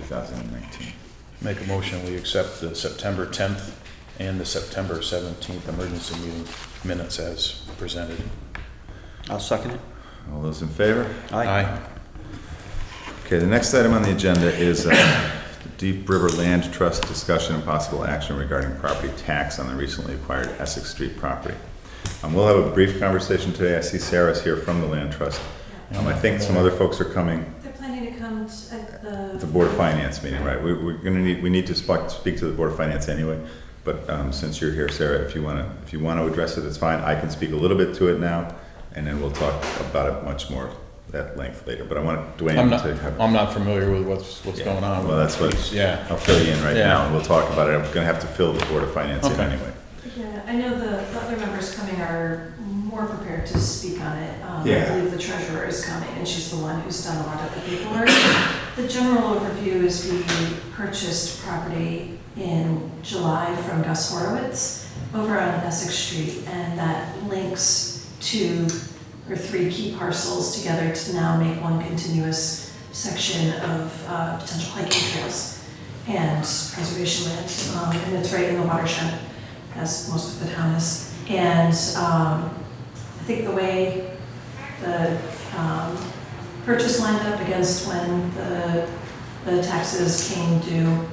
2019. Make a motion, we accept the September 10th and the September 17th emergency meeting minutes as presented. I'll second it. All those in favor? Aye. Okay, the next item on the agenda is the Deep River Land Trust discussion and possible action regarding property tax on the recently acquired Essex Street property. We'll have a brief conversation today. I see Sarah's here from the Land Trust. I think some other folks are coming. They're planning to come at the Board of Finance meeting, right? We need to speak to the Board of Finance anyway. But since you're here, Sarah, if you want to address it, it's fine. I can speak a little bit to it now, and then we'll talk about it much more at length later. But I want Dwayne to have. I'm not familiar with what's going on. Well, that's what. Yeah. I'll fill you in right now, and we'll talk about it. I'm going to have to fill the Board of Finance in anyway. Yeah, I know the other members coming are more prepared to speak on it. Yeah. I believe the treasurer is coming, and she's the one who's done a lot of the paperwork. The general overview is we purchased property in July from Gus Horowitz over on Essex Street, and that links 2 or 3 key parcels together to now make one continuous section of potential hiking trails and preservation land. And it's right in the watershed, as most of the town is. And I think the way the purchase lined up against when the taxes came due,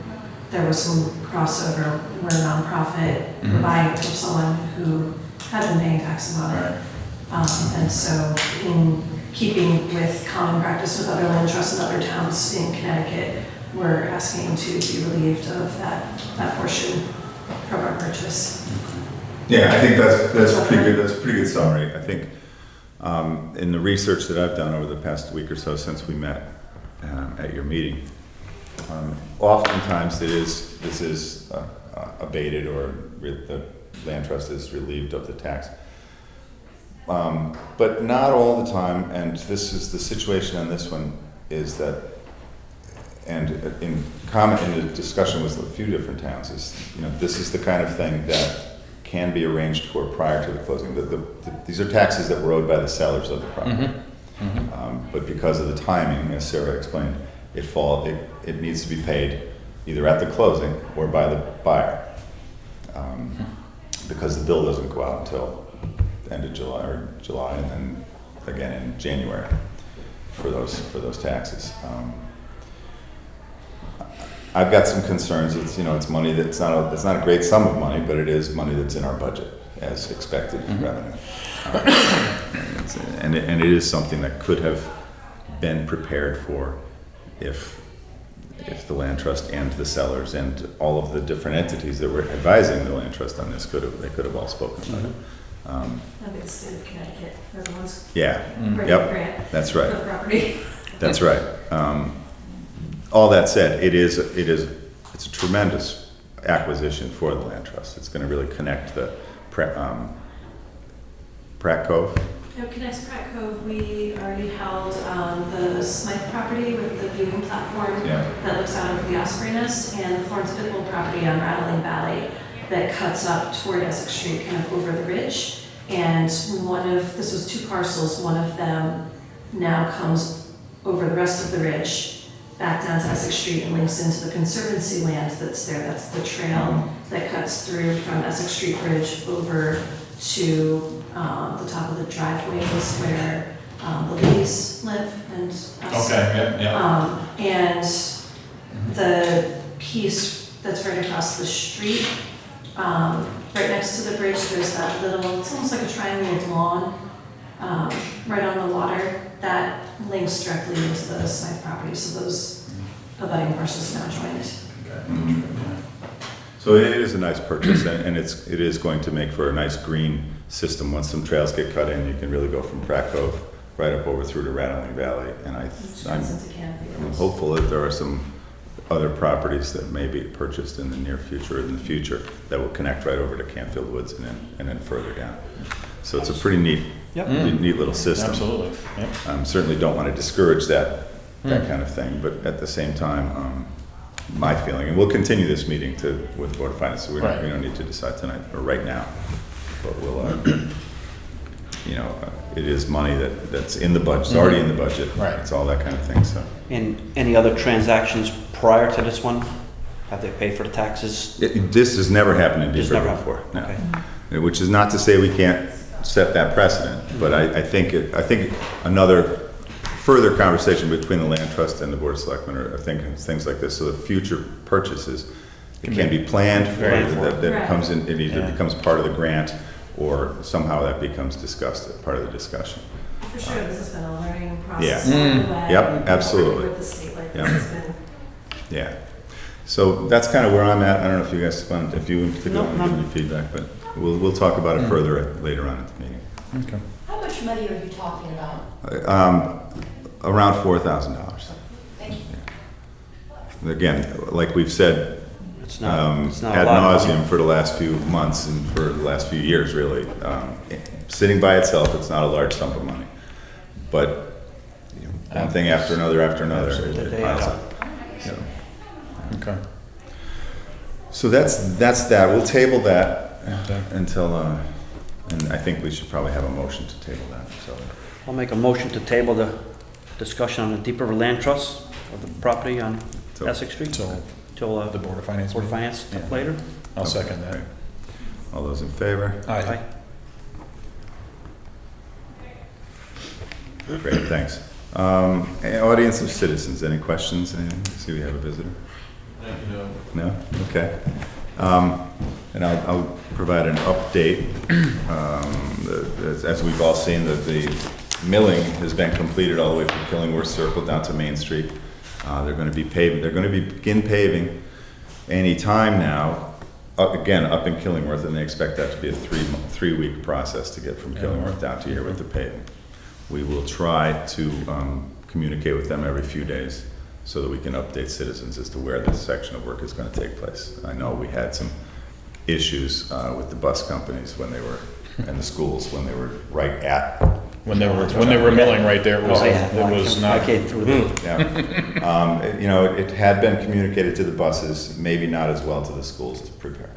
there was some crossover. We're a nonprofit, we're buying it from someone who had been paying taxes on it. And so in keeping with common practice with other land trusts and other towns in Connecticut, we're asking to be relieved of that portion from our purchase. Yeah, I think that's pretty good. That's a pretty good summary. I think in the research that I've done over the past week or so since we met at your meeting, oftentimes this is abated or the land trust is relieved of the tax. But not all the time, and this is the situation on this one, is that, and in the discussion with a few different towns, is, this is the kind of thing that can be arranged for prior to the closing. These are taxes that were owed by the sellers of the property. But because of the timing, as Sarah explained, it needs to be paid either at the closing or by the buyer, because the bill doesn't go out until end of July, and then again in January for those taxes. I've got some concerns. It's money that's not a great sum of money, but it is money that's in our budget as expected revenue, and it is something that could have been prepared for if the land trust and the sellers and all of the different entities that were advising the land trust on this could have all spoken about it. I think the state of Connecticut, they're the ones writing the yep, grant that's right. for the property. That's right. All that said, it's a tremendous acquisition for the land trust. It's going to really connect the Pratt Cove. It connects Pratt Cove. We already held the Smythe property with the viewing platform that looks out over the Osprey Nest, and the Florence Biddle property on Rattling Valley that cuts up toward Essex Street, kind of over the ridge. And this was 2 parcels, one of them now comes over the rest of the ridge, back down to Essex Street and links into the Conservancy land that's there. That's the trail that cuts through from Essex Street Bridge over to the top of the driveways where the ladies live and us. And the piece that's right across the street, right next to the bridge, there's that it's almost like a triangle of lawn, right on the water, that links directly into the Smythe property. So those abutting parcels now joined. So it is a nice purchase, and it is going to make for a nice green system. Once some trails get cut in, you can really go from Pratt Cove right up over through to Rattling Valley. And I'm hopeful that there are some other properties that may be purchased in the near future, that will connect right over to Canfield Woods and then further down. So it's a pretty neat little system. Absolutely. Yep. Certainly don't want to discourage that kind of thing, but at the same time, my feeling, and we'll continue this meeting with the Board of Finance, so we don't need to decide tonight or right now, but we'll, it is money that's in the budget, it's already in the budget. Right. It's all that kind of thing. So. And any other transactions prior to this one? Have they paid for the taxes? This has never happened in This Deep River never before. No. Okay. Which is not to say we can't set that precedent, but I think another further conversation between the land trust and the board of selectmen are thinking things like this, so the future purchases, it can be planned for, that it comes in, it either becomes part of the grant or somehow that becomes discussed as part of the discussion. For sure, this has been a learning process Yeah. along the way. Yep, absolutely. With the state like Yep. this has been. Yeah. So that's kind of where I'm at. I don't know if you guys if you in particular No, want to give me feedback, but we'll talk about it further later on at the meeting. Okay. How much money are you talking about? Around $4,000. Thank you. Again, like we've said It's not ad a lot of money. nauseum for the last few months and for the last few years, really. Sitting by itself, it's not a large sum of money. But one thing after another, it piles up. So. Okay. So that's that. We'll table that Okay. until, and I think we should probably have a motion to table that, so. I'll make a motion to table the discussion on the Deep River Land Trust of the property on So- Essex Street So till the Board of Finance. Board of meeting? Finance Yeah. later. I'll second that. All those in favor? Aye. Great, thanks. Audience of citizens, any questions? See we have a visitor? No? Okay. And I'll provide an update. As we've all seen, the milling has been completed all the way from Killingworth Circle down to Main Street. They're going to be paving. They're going to begin paving any time now. Again, up in Killingworth, and they expect that to be a three-week process to get from Killingworth down to here with the paving. We will try to communicate with them every few days so that we can update citizens as to where this section of work is going to take place. I know we had some issues with the bus companies when they were, and the schools when they were right at. When they were milling right there, it was, Oh, yeah. it was not. I came through there. Yeah. It had been communicated to the buses, maybe not as well to the schools to prepare.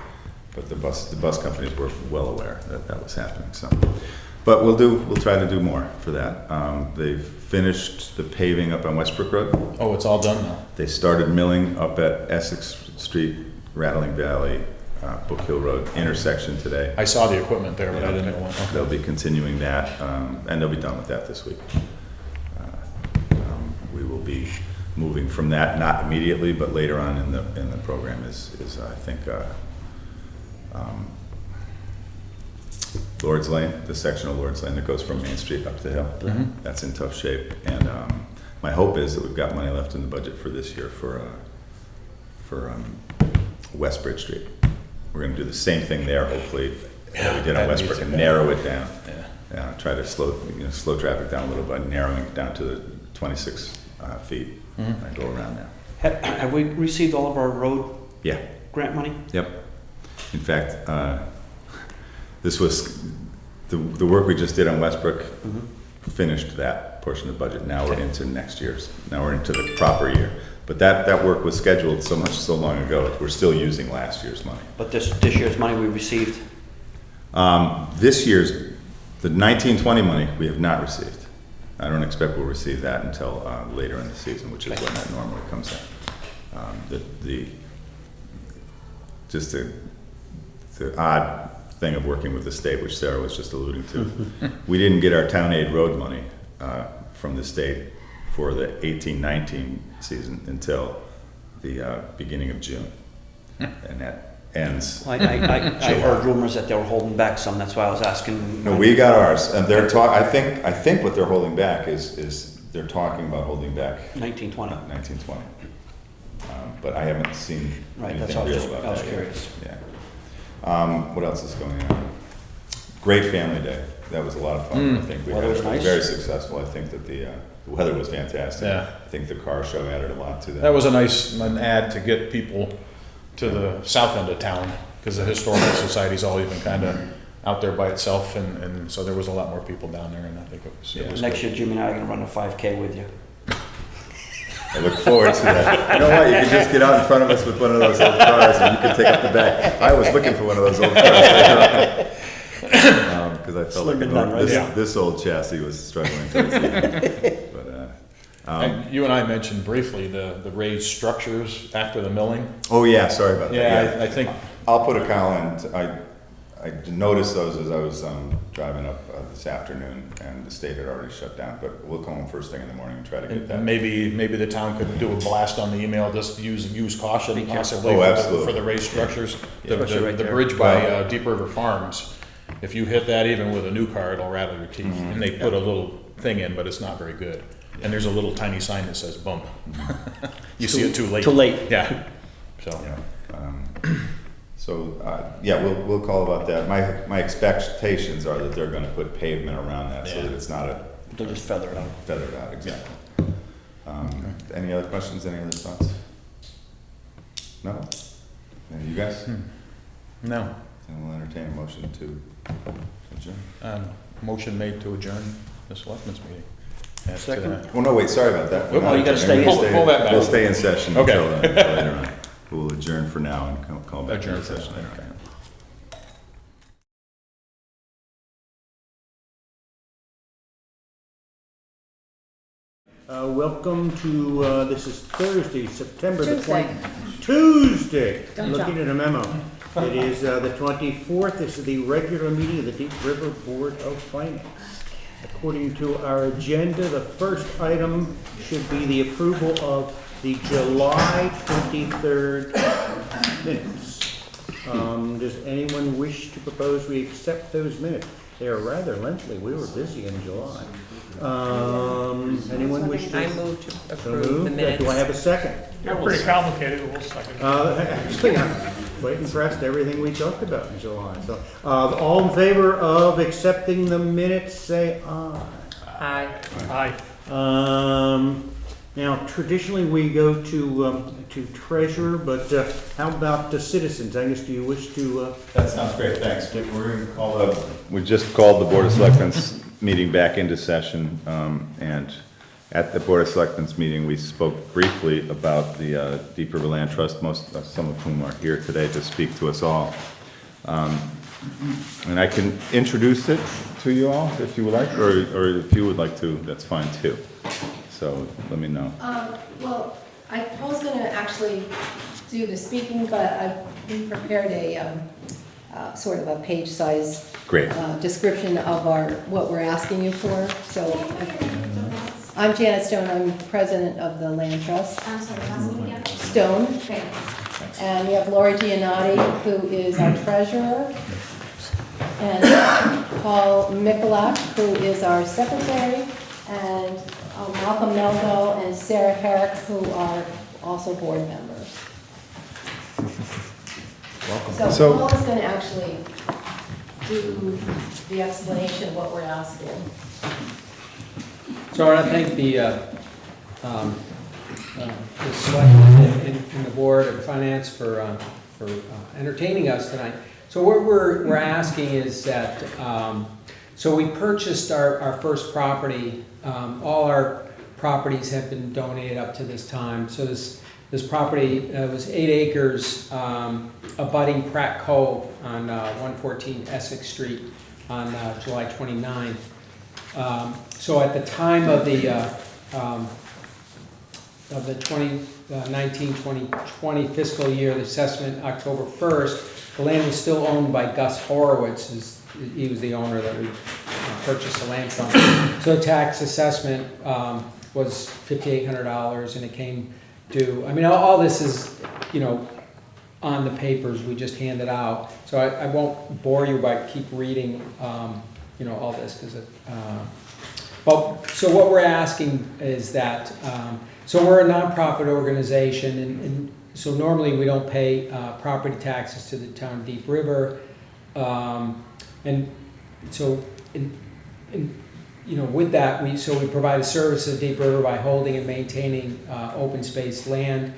But the bus companies were well aware that that was happening, so. But we'll try to do more for that. They've finished the paving up on Westbrook Road. Oh, it's all done now. They started milling up at Essex Street, Rattling Valley, Book Hill Road intersection today. I saw the equipment there, but I didn't know when. They'll be continuing that, and they'll be done with that this week. We will be moving from that, not immediately, but later on in the program is I think, Lord's Lane, the section of Lord's Lane that goes from Main Street up the hill. Mhm. That's in tough shape, and my hope is that we've got money left in the budget for this year for West Bridge Street. We're going to do the same thing there, hopefully, that we did on that Westbrook, needs and it. narrow it down. Yeah. Try to slow traffic down a little bit, narrowing it down to the 26 feet. Mhm. And go around there. Have we received all of our road Yeah. grant money? Yep. In fact, this was the work we just did on Westbrook. Finished that portion of the budget. Now we're into next year's. Now we're into the proper year. But that work was scheduled so long ago. We're still using last year's money. But this year's money we received, This year's, the 1920 money, we have not received. I don't expect we'll receive that until later in the season, which is when that normally comes in. Just the odd thing of working with the state, which Sarah was just alluding to. We didn't get our town aid road money from the state for the 18-19 season until the beginning of June. And that ends. I heard rumors that they were holding back some, that's why I was asking. No, we got ours, and I think what they're holding back is they're talking about holding back 1920. 1920. But I haven't seen Right, that's anything all, real about I was that yet. curious. Yeah. What else is going on? Great Family Day. That was a lot of fun. I think we Weather had was nice. very successful. I think that the weather was fantastic. Yeah. I think the car show added a lot to that. That was an ad to get people to the south end of town, because the Historical Society's always been kind of out there by itself, and so there was a lot more people down there, and I think it was Next good. year, Jimmy and I are gonna run a 5K with you. I look forward to that. You know what? You can just get out in front of us with one of those old cars, and you can take up the back. I was looking for one of those old cars. Because I felt Slim like and done, right? this old chassis was struggling towards the end. But And you and I mentioned briefly the raised structures after the milling. Oh, yeah, sorry about that. Yeah, I think, I'll put a call in. I noticed those as I was driving up this afternoon, and the state had already shut down, but we'll call them first thing in the morning and try to get that. and maybe the town could do a blast on the email, just use caution possibly Oh, for absolutely. the raised structures. Especially right The there. bridge by Deep River Farms, if you hit that even with a new car, it'll rattle your teeth. Mm-hmm. And they put a little thing in, but it's not very good. And there's a little tiny sign that says bump. You see it too late. Too late. Yeah, so. Yeah. Yeah, we'll call about that. My expectations are that they're gonna put pavement around that so Yeah. that it's not They'll just feather it out. feathered out, exactly. Any other questions, any other thoughts? No? And you guys? No. Then we'll entertain a motion to adjourn. Motion made to adjourn the selectmen's meeting. At, Second. Well, no, wait, sorry about that. Oh, you gotta stay in. Pull that back. We'll stay in session Okay. until later on. We'll adjourn for now and call back to Adjourn the for session now, later on. Welcome to, this is Thursday, September the Tuesday. 20th. Tuesday! Don't Looking jump. at a memo. It is the 24th, this is the regular meeting of the Deep River Board of Finance. According to our agenda, the first item should be the approval of the July 23rd minutes. Does anyone wish to propose we accept those minutes? They are rather lengthy, we were busy in July. Anyone wish to? I move to So approve the moved. minutes. Do I have a second? They're pretty complicated, we'll second. Actually, I'm quite impressed everything we talked about in July. So, all in favor of accepting the minutes, say aye. Aye. Aye. Now, traditionally, we go to treasurer, but how about the citizens? Angus, do you wish to? That sounds great, thanks. We just called the Board of Selectmen's meeting back into session, and at the Board of Selectmen's meeting, we spoke briefly about the Deep River Land Trust, some of whom are here today to speak to us all. And I can introduce it to you all if you would like, or if you would like to, that's fine too. So let me know. Well, I was gonna actually do the speaking, but I've prepared a, sort of a page-size Great. description of what we're asking you for. So, I'm Janet Stone, I'm president of the Land Trust. I'm sorry, how's it again? Stone. Okay. And we have Lori Giannotti, who is our treasurer, and Paul Mikulak, who is our secretary, and Malcolm Melville and Sarah Herrick, who are also board members. Welcome. So Paul is going to actually do the explanation of what we're asking. So I want to thank the selectmen and the board of finance for entertaining us tonight. So what we're asking is that, so we purchased our first property. All our properties have been donated up to this time. So this property was 8 acres abutting Pratt Cove on 114 Essex Street on July 29th. So at the time of the 2019-2020 fiscal year, the assessment October 1st, the land was still owned by Gus Horowitz. He was the owner that we purchased the land from. So the tax assessment was $5,800, and it came due. I mean, all this is, on the papers we just handed out. So I won't bore you by keep reading, all this because so what we're asking is that, so we're a nonprofit organization, and so normally we don't pay property taxes to the town of Deep River, and so with that we provide a service to Deep River by holding and maintaining open space land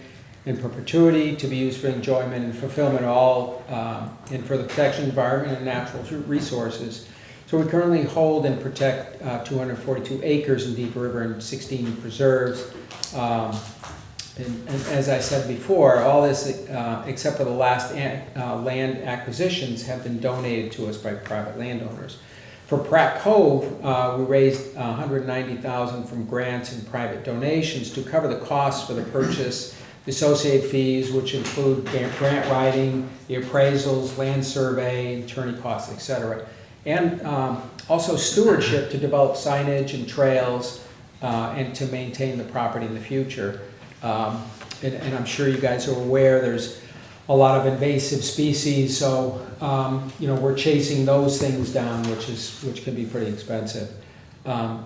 in perpetuity to be used for enjoyment and fulfillment of all and for the protection of the environment and natural resources. So we currently hold and protect 242 acres in Deep River and 16 preserves. And as I said before, all this, except for the last land acquisitions, have been donated to us by private landowners. For Pratt Cove, we raised $190,000 from grants and private donations to cover the costs for the purchase, the associated fees, which include grant writing, the appraisals, land survey, attorney costs, etc. And also stewardship to develop signage and trails and to maintain the property in the future. And I'm sure you guys are aware there's a lot of invasive species, so we're chasing those things down, which can be pretty expensive.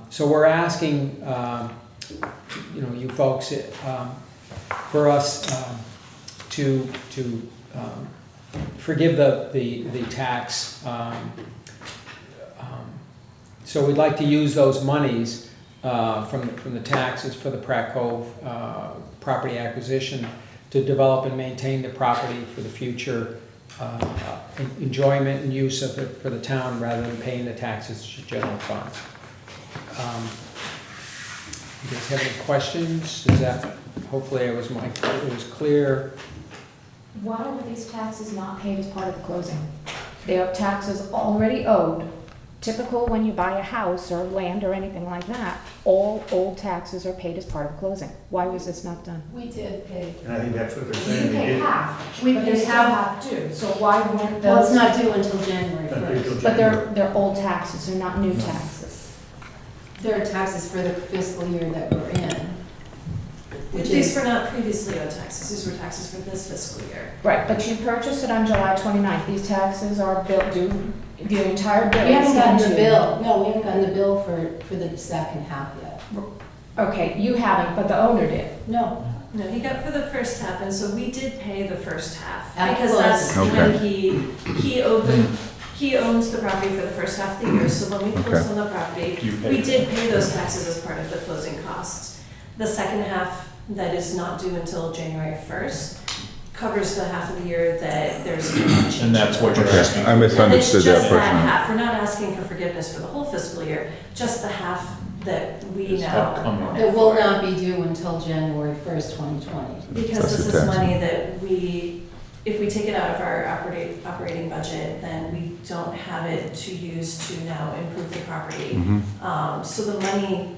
So we're asking you folks for us to forgive the tax. So we'd like to use those monies from the taxes for the Pratt Cove property acquisition to develop and maintain the property for the future enjoyment and use of it for the town rather than paying the taxes to general funds. You guys have any questions? Is that, hopefully it was clear. Why were these taxes not paid as part of the closing? They are taxes already owed. Typical when you buy a house or land or anything like that, all old taxes are paid as part of closing. Why was this not done? We did pay. And I think that's what they're You saying. pay half, We but they paid still half. have to. So why weren't Well, it's those? not due until January Not due till 1st. But they're old taxes, they're not new taxes. There are taxes for the fiscal year that we're in. Which These is, were not previously owed taxes, these were taxes for this fiscal year. Right, but you purchased it on July 29th. These taxes are billed due, the entire bill. we haven't is gotten due. the bill, no, we haven't gotten the bill for the second half yet. Okay, you haven't, but the owner did. No, No, he got for the first half, and so we did pay the first half. At Because that's closing. when he owns the property for the first half of the year, so when we closed on the property, You paid we did pay those taxes as part of the closing costs. The second half that is not due until January 1st covers the half of the year that there's been a change. And that's what you're Okay, asking. I misunderstood that And it's just that portion. half, we're not asking for forgiveness for the whole fiscal year, just the half that we It's now. upcoming. it will not be due until January 1st, 2020. Because That's this the is tax. money that if we take it out of our operating budget, then we don't have it to use to now improve the property. Mhm. So the money,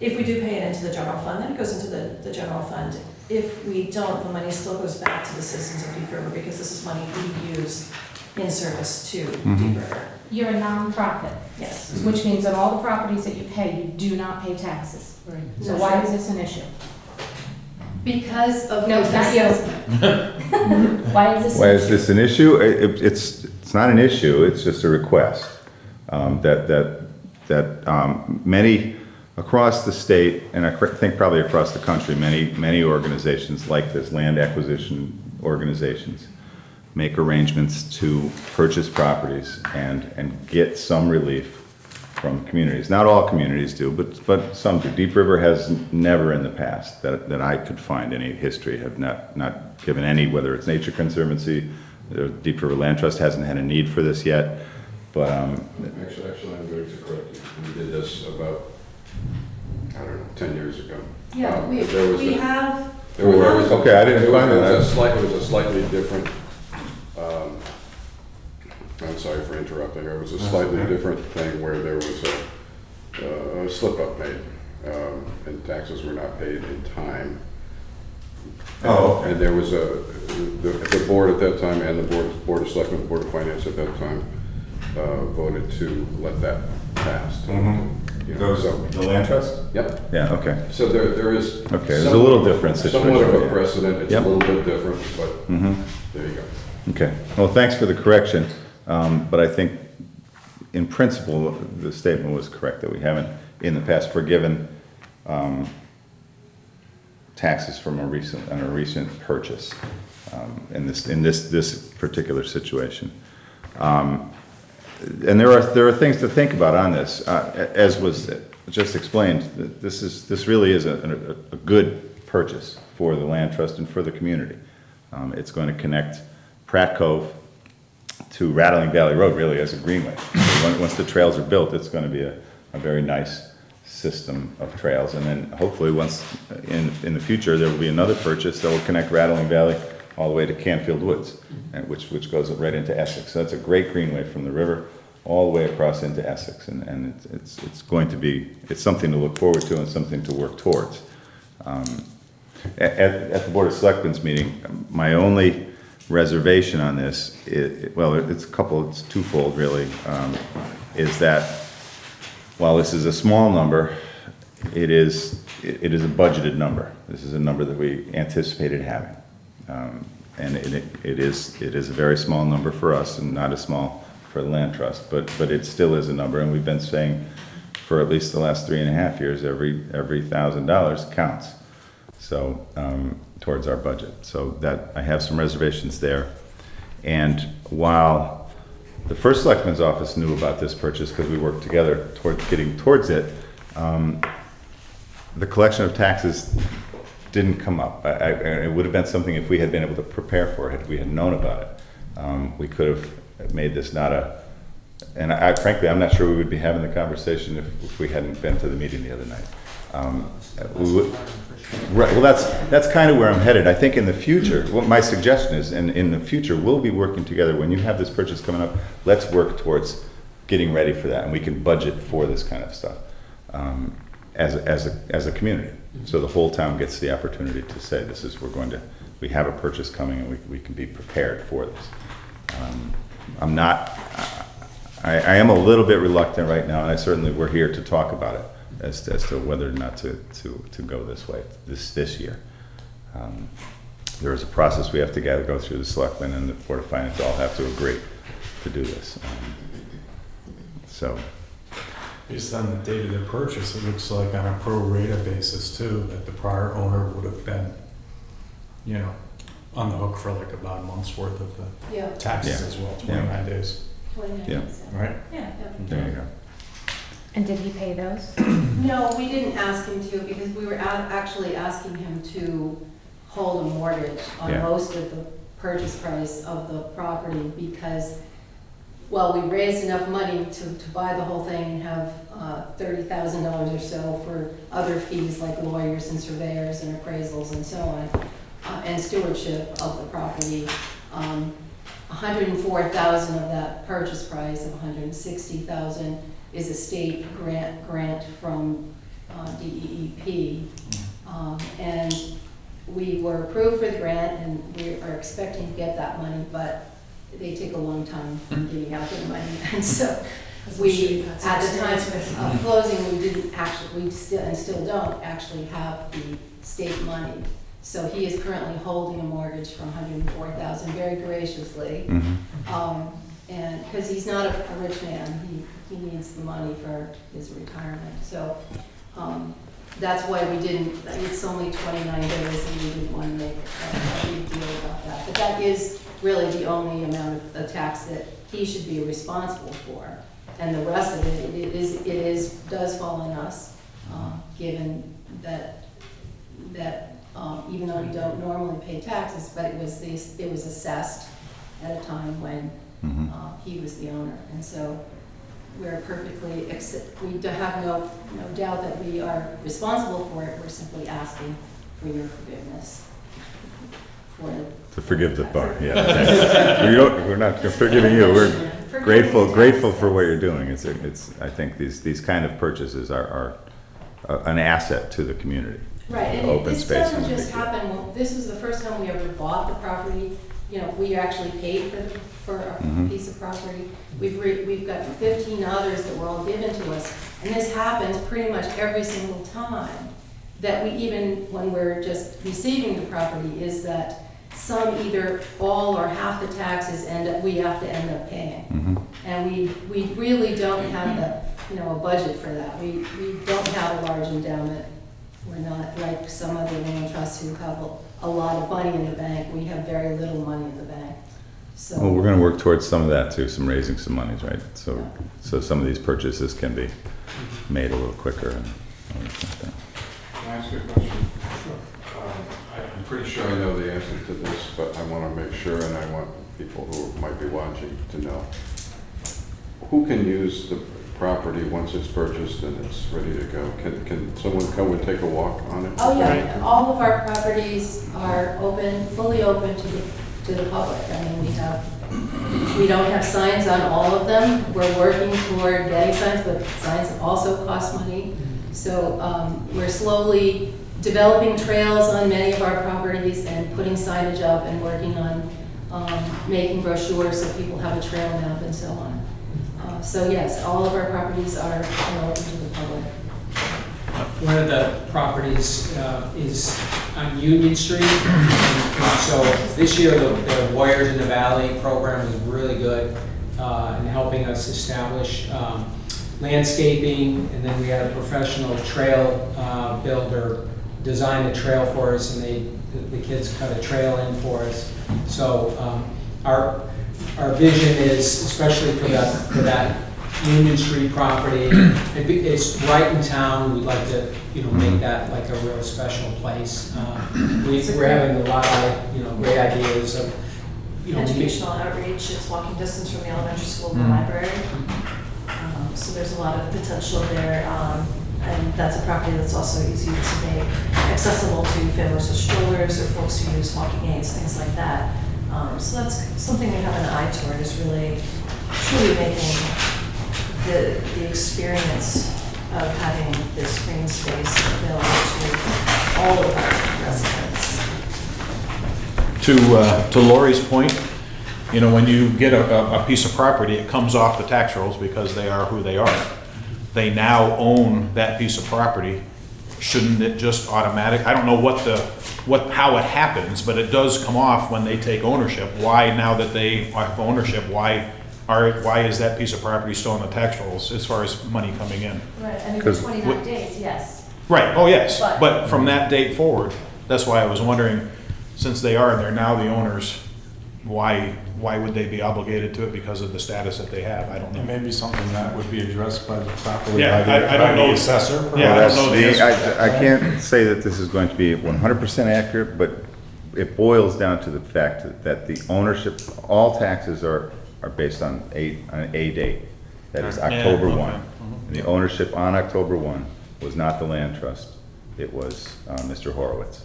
if we do pay it into the general fund, then it goes into the general fund. If we don't, the money still goes back to the citizens of Deep River because this is money we use in service to Deep River. You're a nonprofit, Yes. which means on all the properties that you pay, you do not pay taxes. So why is this an issue? Because of. No, not you. Why is this? Why an is issue? this an issue? It's not an issue, it's just a request. Many across the state, and I think probably across the country, many organizations like this, land acquisition organizations, make arrangements to purchase properties and get some relief from communities. Not all communities do, but some do. Deep River has never in the past, that I could find any history, have not given any, whether it's Nature Conservancy, the Deep River Land Trust hasn't had a need for this yet, but Actually, I'm going to correct you. We did this about, I don't know, 10 years ago. Yeah, There was we a- have, there was- Okay, I didn't find that. It was a slightly different, I'm sorry for interrupting, it was a slightly different thing where there was a slip-up made, and taxes were not paid in time. Oh. And there was the board at that time and the board of selectmen, board of finance at that time, voted to let that pass. You know, so, the land trust? yep. Yeah, okay. So there is. Okay, there's a little different situation. Somewhat of a yeah. precedent, it's a Yep. little bit different, but Mhm. there you go. Okay, well, thanks for the correction, but I think in principle, the statement was correct, that we haven't in the past forgiven taxes from on a recent purchase in this particular situation. And there are things to think about on this. As was just explained, this really is a good purchase for the land trust and for the community. It's going to connect Pratt Cove to Rattling Valley Road really as a greenway. So once the trails are built, it's going to be a very nice system of trails. And then hopefully once in the future, there will be another purchase that will connect Rattling Valley all the way to Canfield Woods, and which goes right into Essex. So that's a great greenway from the river all the way across into Essex, and it's going to be, it's something to look forward to and something to work towards. At the Board of Selectmen's meeting, my only reservation on this, well, it's twofold really, is that while this is a small number, it is a budgeted number. This is a number that we anticipated having. And it is a very small number for us and not as small for the land trust, but it still is a number, and we've been saying for at least the last 3.5 years, every $1,000 counts. So, towards our budget. So that, I have some reservations there. And while the first Selectman's office knew about this purchase because we worked together towards getting towards it, the collection of taxes didn't come up. It would have been something if we had been able to prepare for it, if we had known about it. We could have made this not a, and frankly, I'm not sure we would be having the conversation if we hadn't been to the meeting the other night. We would, right, well, that's kind of where I'm headed. I think in the future, what my suggestion is, and in the future, we'll be working together. When you have this purchase coming up, let's work towards getting ready for that, and we can budget for this kind of stuff as a community. So the whole town gets the opportunity to say, this is, we have a purchase coming, and we can be prepared for this. I am a little bit reluctant right now, and we're here to talk about it as to whether or not to go this way this year. There is a process we have to go through. The Selectmen and the Board of Finance all have to agree to do this. So, based on the date of the purchase, it looks like on a pro rata basis too, that the prior owner would have been, on the hook for like about a month's worth of the taxes as well, 29 days. 29 Yeah. days. Right? Yeah. there you go. And did he pay those? No, we didn't ask him to because we were actually asking him to hold a mortgage on Yeah. most of the purchase price of the property because, well, we raised enough money to buy the whole thing and have $30,000 or so for other fees like lawyers and surveyors and appraisals and so on, and stewardship of the property. $104,000 of that purchase price of $160,000 is a state grant from DEEP. And we were approved for the grant and we are expecting to get that money, but they take a long time giving out their money. And so at the time of closing, we didn't actually, we still don't actually have the state money. So he is currently holding a mortgage for $104,000 very graciously. And because he's not a rich man, he needs the money for his retirement. So that's why we didn't, it's only 29 days and we didn't want to make a big deal about that. But that is really the only amount of the tax that he should be responsible for. And the rest of it does fall on us, given that even though we don't normally pay taxes, but it was assessed at a time when he was the owner. And so we're perfectly, we have no doubt that we are responsible for it. We're simply asking for your forgiveness. To forgive the bar, yeah. We're not forgiving you. We're grateful for what you're doing. I think these kind of purchases are an asset to the community. Right, and Open this space doesn't is a just big deal. happen, well, this was the first time we ever bought the property. We actually paid for a piece of property. We've got 15 others that were all given to us. And this happens pretty much every single time that we, even when we're just receiving the property, is that some either all or half the taxes we have to end up paying. And we really don't have a budget for that. We don't have a large endowment. We're not like some other land trusts who have a lot of money in the bank. We have very little money in the bank. So Well, we're going to work towards some of that too, raising some monies, right? So some of these purchases can be made a little quicker. And all that kind of thing. Can I ask you a question? I'm pretty sure I know the answer to this, but I want to make sure, and I want people who might be watching to know. Who can use the property once it's purchased and it's ready to go? Can someone come and take a walk on it? Oh yeah, all of our properties are fully open to the public. I mean, We don't have signs on all of them. We're working toward getting signs, but signs also cost money. So we're slowly developing trails on many of our properties and putting signage up and working on making brochures so people have a trail map and so on. So yes, all of our properties are open to the public. One of the properties is on Union Street. And so this year, the Warriors in the Valley program was really good in helping us establish landscaping. And then we had a professional trail builder design a trail for us, and the kids cut a trail in for us. So our vision is, especially for that Union Street property, it's right in town. We'd like to, make that like a real special place. We're having a lot of, great ideas of, Educational outreach, it's walking distance from the elementary school and the library. So there's a lot of potential there. And that's a property that's also easy to make accessible to families with strollers or folks who use walking aids, things like that. So that's something we have an eye toward, is really truly making the experience of having this green space available to all of our residents. To Lori's point, when you get a piece of property, it comes off the tax rolls because they are who they are. They now own that piece of property. Shouldn't it just automatic? I don't know how it happens, but it does come off when they take ownership. Why, now that they have ownership, why is that piece of property still on the tax rolls as far as money coming in? Right, I mean, for 29 days, yes. Right, oh yes, But- but from that date forward, that's why I was wondering, since they're now the owners, why would they be obligated to it because of the status that they have? I don't It know. may be something that would be addressed by properly Yeah, by I don't the know. assessor. Yeah, I That's don't know the I can't say that this is going to be 100% accurate, but it boils down to the fact that the ownership, all taxes are based on a date. That is Yeah, October okay. 1. And the ownership on October 1 was not the land trust, it was Mr. Horowitz.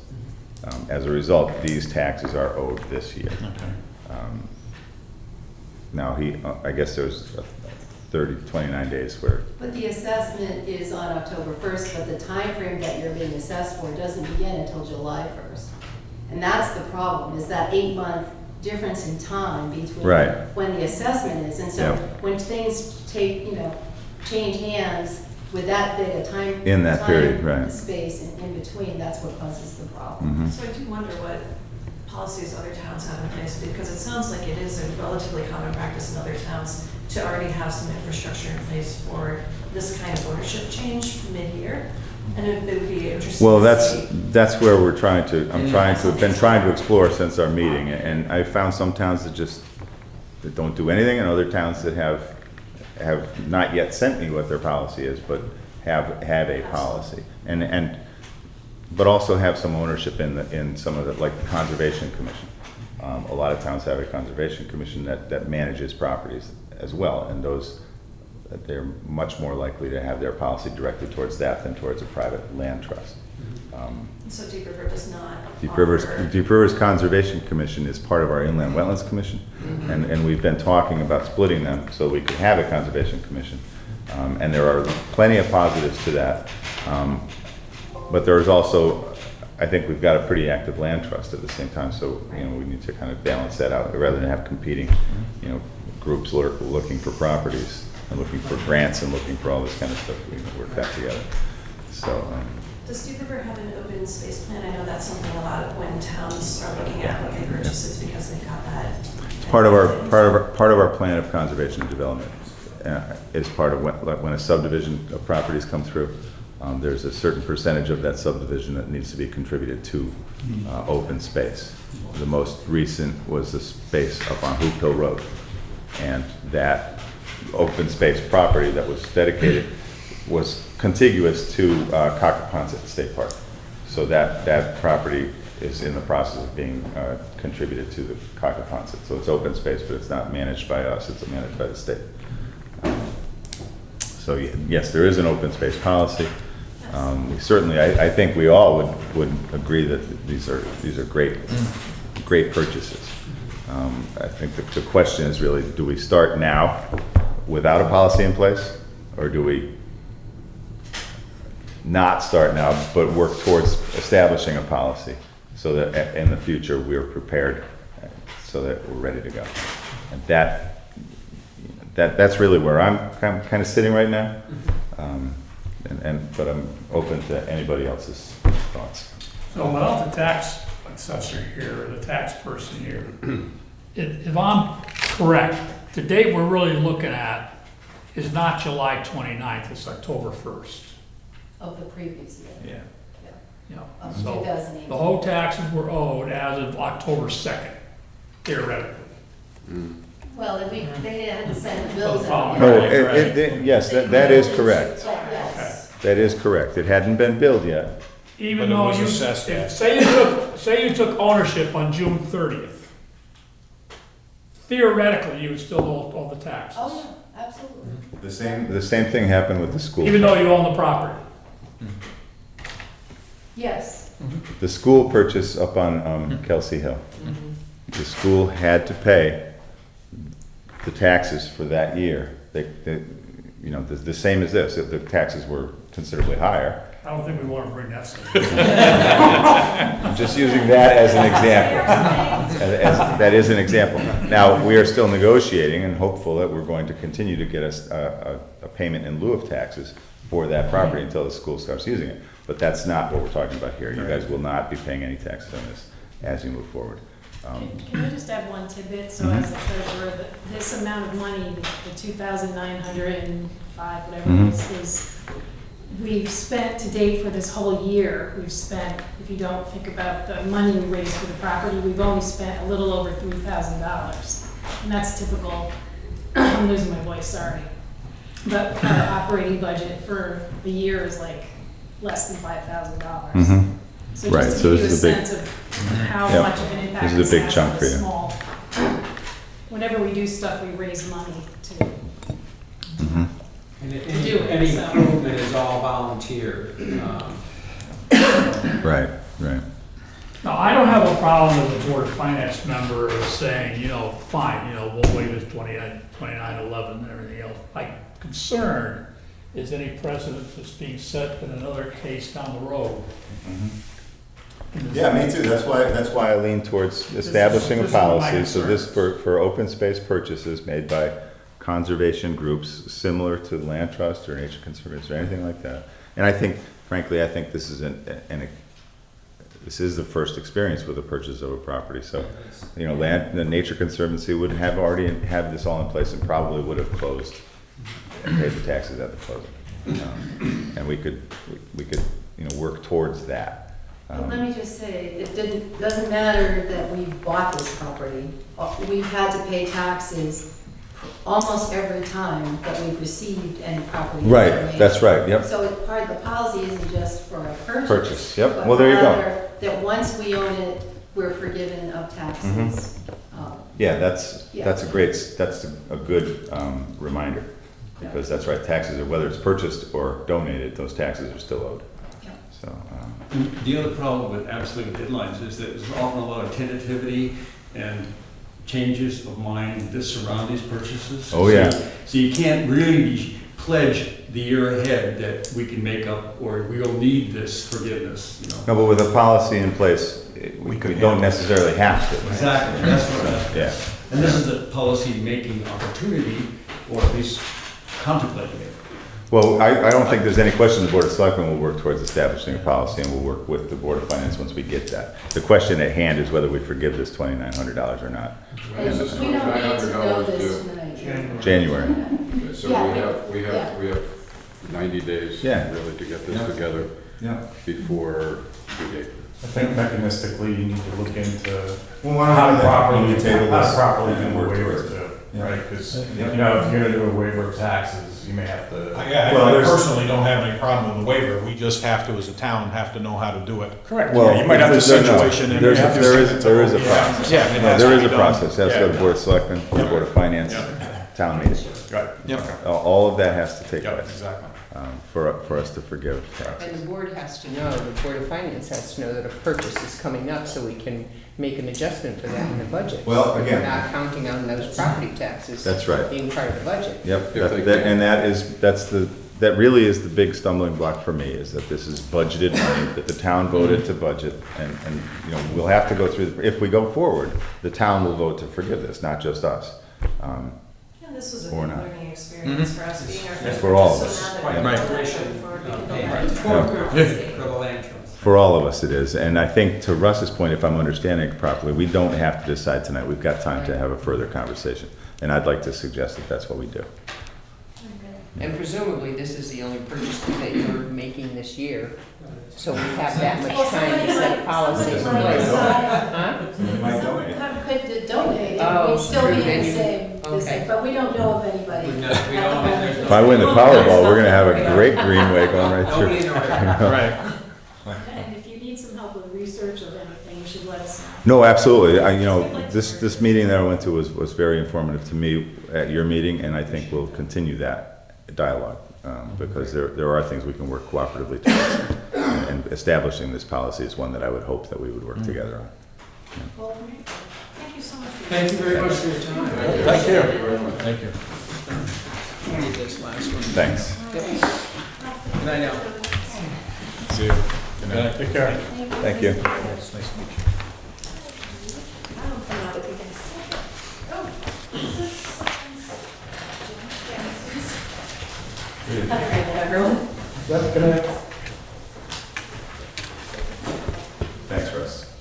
As a result, these taxes are owed this year. Okay. Now, I guess there's 29 days where, But the assessment is on October 1st, but the time frame that you're being assessed for doesn't begin until July 1st. And that's the problem, is that 8-month difference in time between Right. when the assessment is. And so Yep. when things change hands with that bit of time. In that period, time right. Space in between, that's what causes the problem. mhm. So I do wonder what policies other towns have in place, because it sounds like it is a relatively common practice in other towns to already have some infrastructure in place for this kind of ownership change mid-year. And it would be interesting Well, to see. that's where we're been trying to explore since our meeting, and I found some towns that don't do anything, and other towns that have not yet sent me what their policy is, but have a policy, but also have some ownership in some of the, like the Conservation Commission. A lot of towns have a Conservation Commission that manages properties as well, and they're much more likely to have their policy directed towards that than towards a private land trust. So Deep River does not Deep offer- River's Conservation Commission is part of our Inland Wetlands Commission, and we've been talking about splitting them so we could have a Conservation Commission. And there are plenty of positives to that. But there's also, I think we've got a pretty active land trust at the same time, so, we need to kind of balance that out, rather than have competing, groups looking for properties, and looking for grants, and looking for all this kind of stuff. We can work that together. So, Does Deep River have an open space plan? I know that's something a lot of when towns are looking at what they purchases, because they've got that. it's part of our plan of conservation and development. Is part of when a subdivision of properties come through, there's a certain percentage of that subdivision that needs to be contributed to open space. The most recent was the space up on Hoop Hill Road, and that open space property that was dedicated was contiguous to Cockaponset State Park. So that property is in the process of being contributed to the Cockaponset. So it's open space, but it's not managed by us, it's managed by the state. So yes, there is an open space policy. We certainly, I think we all would agree that these are great purchases. I think the question is really, do we start now without a policy in place? Or do we not start now, but work towards establishing a policy so that in the future we're prepared, so that we're ready to go? And that's really where I'm kind of sitting right now. But I'm open to anybody else's thoughts. So without the tax assessor here, or the tax person here, if I'm correct, the date we're really looking at is not July 29th, it's October 1st. Of the previous year. You know, Of so 2018. the whole taxes were owed as of October 2nd, theoretically. Well, they hadn't sent the bills Oh, out. No, Right. yes, that is correct. Yes. That is correct. It hadn't been billed yet. Even But it though was you, assessed at- say you took ownership on June 30th, theoretically, you would still owe all the taxes. Oh, yeah, absolutely. The same thing happened with the school. Even though you own the property. Yes. The school purchase up on Kelsey Hill. The school had to pay the taxes for that year. You know, the same as this. The taxes were considerably higher. I don't think we want to bring that stuff. I'm just using that as an example. That is an example. Now, we are still negotiating and hopeful that we're going to continue to get us a payment in lieu of taxes for that property until the school starts using it. But that's not what we're talking about here. You guys will not be paying any taxes on this as you move forward. Can I just add one tidbit? So as the treasurer, this amount of money, the 2,905, whatever it is we've spent to date for this whole year. We've spent, if you don't think about the money we raised for the property, we've only spent a little over $3,000. And that's typical. I'm losing my voice, sorry. But our operating budget for the year is like less than $5,000. So Right, just so to give you a this is a big- sense of how Yep. much of an impact This is a big has chunk on for the you. small. Whenever we do stuff, we raise money to. And do it, any so. improvement is all volunteer. Right. Now, I don't have a problem with the Board of Finance member saying, you know, fine, you know, we'll waive this 2911 and everything else. My concern is any precedent that's being set in another case down the road. Yeah, me too. That's why I lean towards establishing a this is my policy. So this concern. for open space purchases made by conservation groups similar to Land Trust or Nature Conservancy or anything like that. And I think, frankly, this is this is the first experience with the purchase of a property. So, you know, the Nature Conservancy would have already have this all in place and probably would have closed and paid the taxes at the closing. And we could work towards that. But let me just say, doesn't matter that we bought this property. We've had to pay taxes almost every time that we've received any property Right, information. that's right, yep. So part of the policy isn't just for a purchase. Purchase, yep. but Well, there you go. rather That once we own it, we're forgiven of taxes. Yeah, that's Yeah. a good reminder, because that's right, taxes, whether it's purchased or donated, those taxes are still owed. Yeah. So, The other problem with absolute deadlines is that there's often a lot of tentativity and changes of mind that surround these purchases. Oh, yeah. So you can't really pledge the year ahead that we can make up, or we will need this forgiveness, you know. no, but with a policy in place, we don't necessarily have to. Exactly, that's what Yeah. And this is a policy-making opportunity, or at least contemplating it. Well, I don't think there's any question the Board of Selectmen will work towards establishing a policy, and we'll work with the Board of Finance once we get that. The question at hand is whether we forgive this $2,900 or not. And we don't need to know this tonight. January. So Yeah, we have 90 days Yeah. really to get this Yeah. together Yeah. before due date. I think mechanistically, you need to look into Well, why don't how we to do that? properly, When we table how this to properly and do a work waiver towards it. too, Yeah. right? Because, you know, if you're gonna do a waiver of taxes, you may have to. I personally don't have any problem with the waiver. We just have to, as a town, have to know how to do it. Correct. Well, Yeah, you might have the situation and There you have to is send it to- a process. Yeah, it No, has there to is be a done. process. That's Yeah. got the Board of Selectmen, the Board of Finance. town meeting. Right, yep, All of that has to take yep, place exactly. for us to forgive And taxes. the board has to know, the Board of Finance has to know that a purchase is coming up, so we can make an adjustment for that in the budget. Well, again- We're not counting on those property taxes. That's right. Being part of the budget. Yep, If they can. and that really is the big stumbling block for me, is that this is budgeted money that the town voted to budget, and, you know, we'll have to go through, if we go forward, the town will vote to forgive this, not just us. Yeah, this was a Or good not. learning experience for us, being our first. For all of purchase, us. so now Right. that we know that Migration going forward, we can go payment. back to For our the land trust. For all of us it is, and I think to Russ's point, if I'm understanding it properly, we don't have to decide tonight, we've got time to have a further conversation, and I'd like to suggest that that's what we do. And presumably, this is the only purchase that you're making this year, so we have that much Well, time to set a policy in somebody place. might Huh? Someone could donate, Oh, we'd still be true, in then the you- same, okay. but we don't know of anybody. We don't have If I win the Powerball, we're gonna have a great greenway going right Nobody through. in our- Right. And if you need some help with research of anything, you should let us know. No, absolutely, this meeting that I went to was very informative to me at your meeting, and I think we'll continue that dialogue, because there are things we can work cooperatively towards, and establishing this policy is one that I would hope that we would work together on. Well, thank you so much. Thank you very much for your time. Thank you. Thank you. I need this last one. Thanks. Good night now. See you. Good night. Take care. Thank you. Nice to meet you. everyone. Thanks, Russ.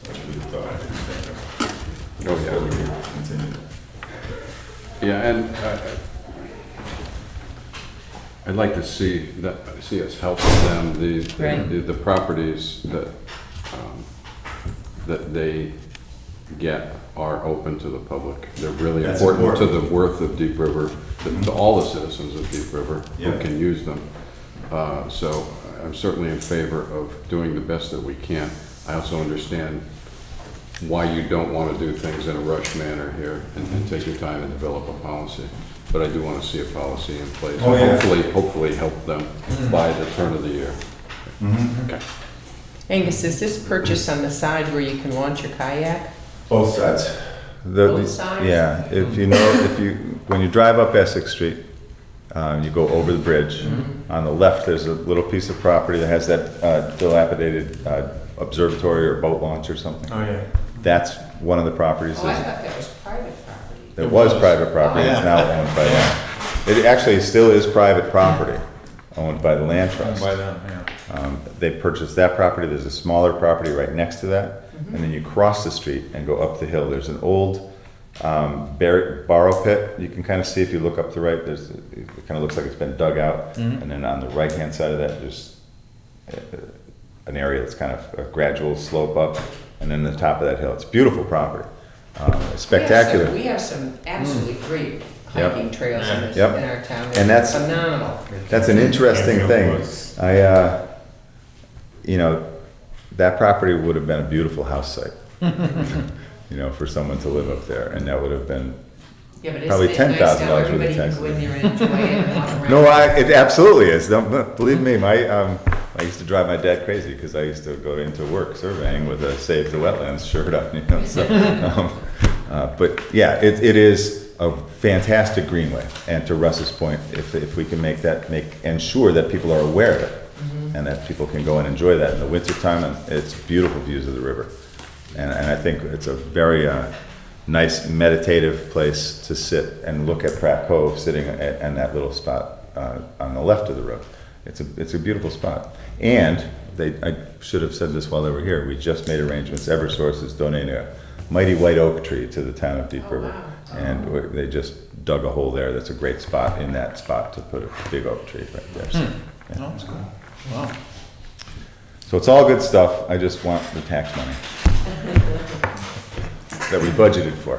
Oh, yeah. Continue. Yeah, and I'd like to see us help them, Right. the properties that they get are open to the public. They're really That's important to important. the worth of Deep River, to all the citizens of Deep River who Yeah. can use them. So I'm certainly in favor of doing the best that we can. I also understand why you don't want to do things in a rush manner here and take your time and develop a policy. But I do want to see a policy in place. Oh, yeah. Hopefully help them by the turn of the year. Okay. Angus, is this purchase on the side where you can launch your kayak? Both sides. Both sides? Yeah, when you drive up Essex Street, you go over the bridge. On the left, there's a little piece of property that has that dilapidated observatory or boat launch or something. Oh, yeah. That's one of the properties. Oh, I thought that was private property. It was private property, it's now owned by them. It actually still is private property, owned by the land trust. By them, yeah. They purchased that property, there's a smaller property right next to that, and then you cross the street and go up the hill. There's an old borrow pit, you can kind of see if you look up the right, it kind of looks like it's been dug out, and then on the right-hand side of that, there's an area that's kind of a gradual slope up, and then the top of that hill. It's beautiful property, it's spectacular. We have some absolutely great hiking trails in this, Yep. in our town. And They're that's- phenomenal. That's an interesting thing. That property would have been a beautiful house site, for someone to live up there, and that would have been Yeah, but probably isn't it nice now $10,000 worth of everybody can taxes. go in there and enjoy it and walk around? No, it absolutely is. Believe me, I used to drive my dad crazy because I used to go into work surveying with a Save the Wetlands shirt on, so, but yeah, it is a fantastic greenway. And to Russ's point, if we can ensure that people are aware of it, and that people can go and enjoy that in the wintertime, and it's beautiful views of the river. And I think it's a very nice meditative place to sit and look at Pratt Cove, sitting in that little spot on the left of the road. It's a beautiful spot. And I should have said this while they were here, we just made arrangements, Eversource is donating a mighty white oak tree to the town of Deep River. Wow. And they just dug a hole there, that's a great spot in that spot to put a big oak tree right there. So, yeah. Oh, that's cool. Wow. So it's all good stuff, I just want the tax money that we budgeted for.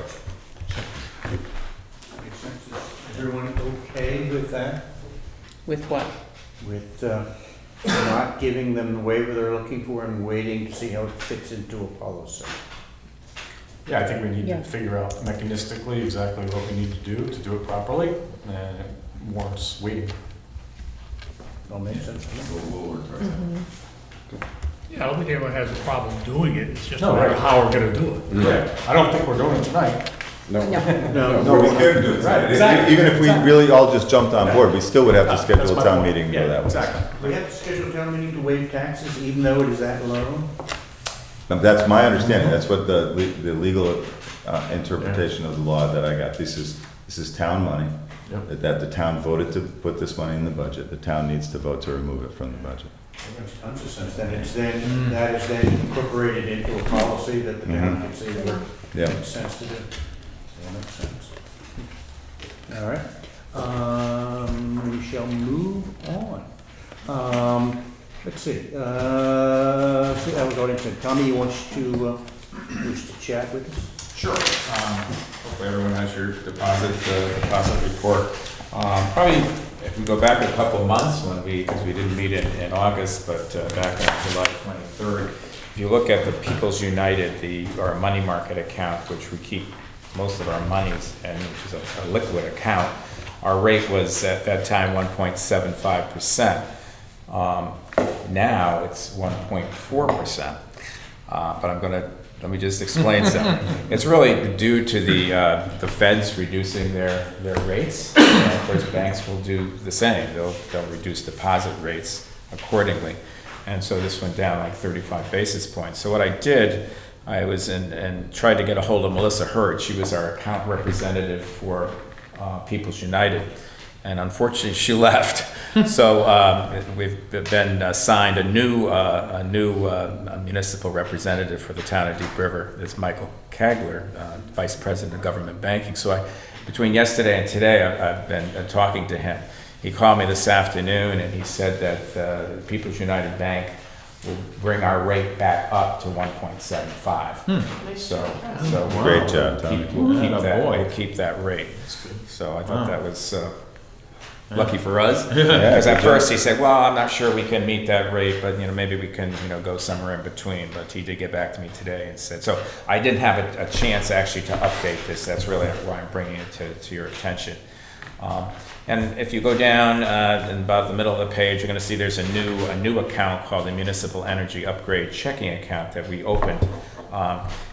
Is everyone okay with that? With what? With not giving them the waiver they're looking for and waiting to see how it fits into a policy? Yeah, I think we need Yeah. to figure out mechanistically exactly what we need to do it properly, and it warrants waiting. All makes sense to me. We'll work towards that. Yeah, I don't think anyone has a problem doing it, it's just a No, matter right. of how we're gonna do it. Right. I don't think we're doing it tonight. No. No, we couldn't do it Right, tonight. exactly. Even if we really all just jumped on board, we still would have to That's schedule my a town point. meeting to go Yeah, that way. exactly. We have to schedule a town meeting to waive taxes, even though it is that low? That's my understanding, that's what the legal interpretation of the law that I got. This is town money, Yep. that the town voted to put this money in the budget. The town needs to vote to remove it from the budget. That makes tons of sense. That is then incorporated into a policy that the town can see what Yeah. makes sense to do. That makes sense. All right. We shall move on. Let's see. See, I was already saying, Tommy, you wish to chat with us? Sure. Hopefully everyone has your deposit report. Probably if we go back a couple of months because we didn't meet in August, but back on July 23rd, if you look at the People's United, our money market account, which we keep most of our monies in, which is a liquid account, our rate was at that time 1.75%. Now it's 1.4%. But let me just explain something. It's really due to the feds reducing their rates. And of course, banks will do the same. They'll reduce deposit rates accordingly. And so this went down like 35 basis points. So what I did, I was and tried to get a hold of Melissa Hurd. She was our account representative for People's United. And unfortunately, she left. So we've been assigned a new municipal representative for the town of Deep River. It's Michael Kagler, Vice President of Government Banking. So between yesterday and today, I've been talking to him. He called me this afternoon, and he said that People's United Bank will bring our rate back up to 1.75. So Great job, Tommy. we'll keep that rate. So I thought that was lucky for us. Because at first he said, well, I'm not sure we can meet that rate, but maybe we can go somewhere in between. But he did get back to me today and said, so I didn't have a chance actually to update this. That's really why I'm bringing it to your attention. And if you go down in about the middle of the page, you're going to see there's a new account called the Municipal Energy Upgrade Checking Account that we opened.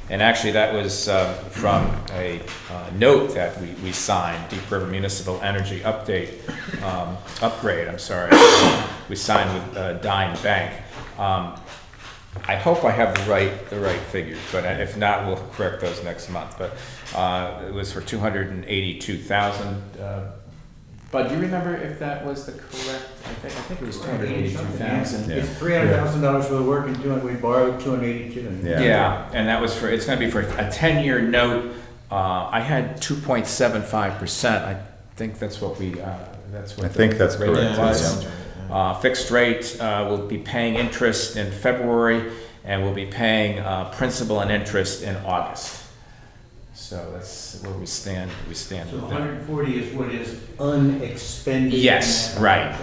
And actually that was from a note that we signed, Deep River Municipal Energy Upgrade, we signed with Dime Bank. I hope I have the right figures, but if not, we'll correct those next month. But it was for $282,000. But do you remember if that was the correct? I think it was $282,000. It's $300,000 for the work and we borrowed $282,000. Yeah, and that was it's going to be for a 10-year note. I had 2.75%. I think that's what that's what I think that's rate correct. was. Yeah. Fixed rate, we'll be paying interest in February, and we'll be paying principal and interest in August. So that's where we stand. So 140 is what is unexpended. Yes, right.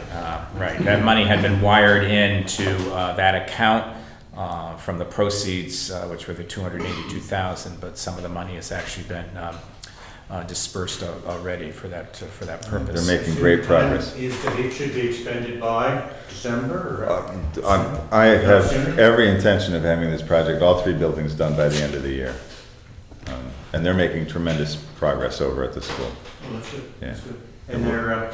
That money had been wired into that account from the proceeds, which were the $282,000, but some of the money has actually been dispersed already for that purpose. They're making great progress. Is that it should be expended by December? Or I have every intention of having this project, all 3 buildings, done by the end of the year. And they're making tremendous progress over at the school. Oh, that's good. Yeah. That's good. And they're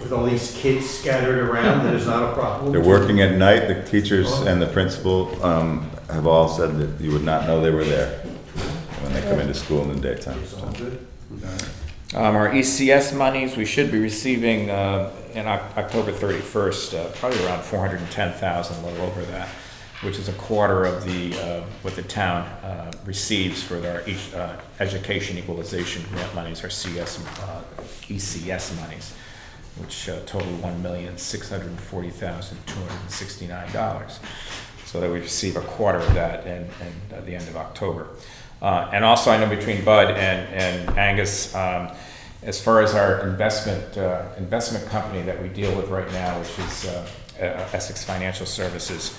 with all these kids scattered around, that is not a problem. They're working at night. The teachers and the principal have all said that you would not know they were there when they come into school in the daytime. It's all good. Our ECS monies, we should be receiving in October 31st, probably around $410,000, a little over that, which is a quarter of what the town receives for our education equalization grant monies, our ECS monies, which total $1,640,269. So that we receive a quarter of that at the end of October. And also, I know between Bud and Angus, as far as our investment company that we deal with right now, which is Essex Financial Services,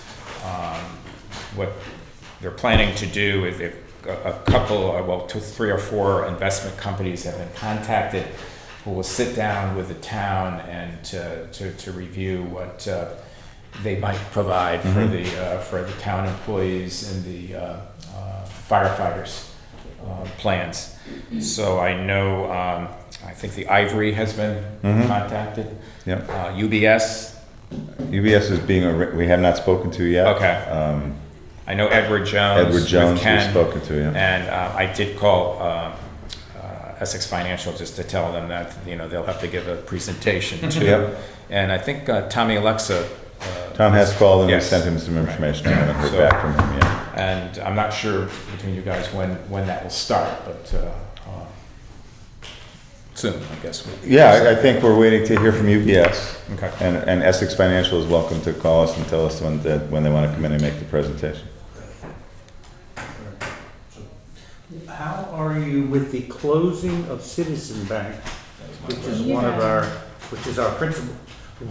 what they're planning to do is a couple, well, 3 or 4 investment companies have been contacted who will sit down with the town and to review what they might provide for the town employees and the firefighters' plans. So I know, I think the Ivory has been contacted. Yep. UBS. UBS is being, we have not spoken to yet. Okay. I know Edward Jones. Edward Jones with Ken, we've spoken to, yeah. And I did call Essex Financial just to tell them that, you know, they'll have to give a presentation too. Yep. And I think Tommy Alexa. Tom has called and we yes. sent him some information. I haven't heard So- back from him yet. And I'm not sure between you guys when that will start, but soon, I guess. Yeah, I think we're waiting to hear from UBS. Okay. And Essex Financial is welcome to call us and tell us when they want to come in and make the presentation. How are you with the closing of Citizen Bank, which is one of our, which is our principal,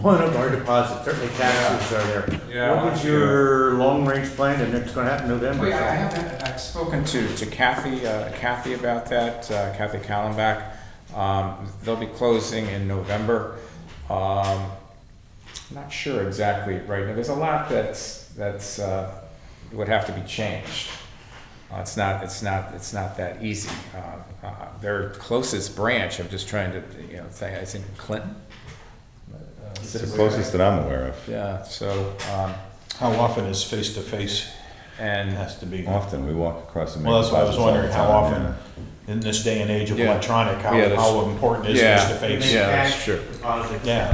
one of our deposits, certainly taxes are there. Yeah. What was your long-range plan, and it's gonna happen in November? Well, yeah, I've spoken to Kathy about that, Kathy Callenbach. They'll be closing in November. Not sure exactly right now. There's a lot that's would have to be changed. It's not that easy. Their closest branch, I'm just trying to, you know, think, I think Clinton. It's the closest that I'm aware of. Yeah, so, How often is face-to-face and has to be? Often, we walk across the. Well, that's what I was wondering, how often, Yeah. in this day and age of Yeah. electronic, Yeah, that's- how important is yeah. face-to-face? Yeah, that's true. Deposits, Yeah.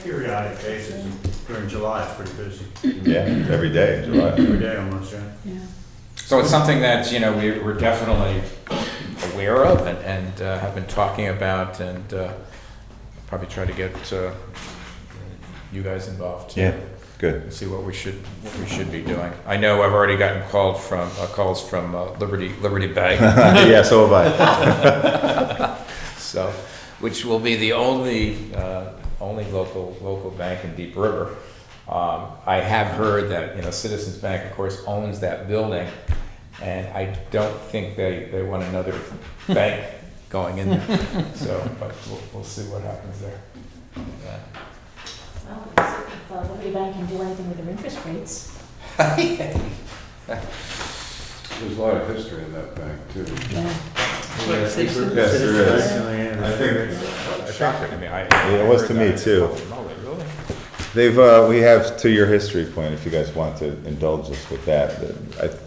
periodic basis, during July, it's pretty busy, Yeah, every day in July. every day almost, yeah. So it's something that, you know, we're definitely aware of and have been talking about, and probably try to get you guys involved too. Yeah, good. And see what we should be doing. I know I've already gotten calls from Liberty Bank. Yeah, so have I. So, which will be the only local bank in Deep River. I have heard that, you know, Citizens Bank, of course, owns that building, and I don't think they want another bank going in there. So, but we'll see what happens there. Yeah. Well, if Liberty Bank can do anything with their interest rates. There's a lot of history in that bank too. Yes, there is. I think, Shocking. I mean, it was to me too. No, really? They've, we have, to your history point, if you guys want to indulge us with that,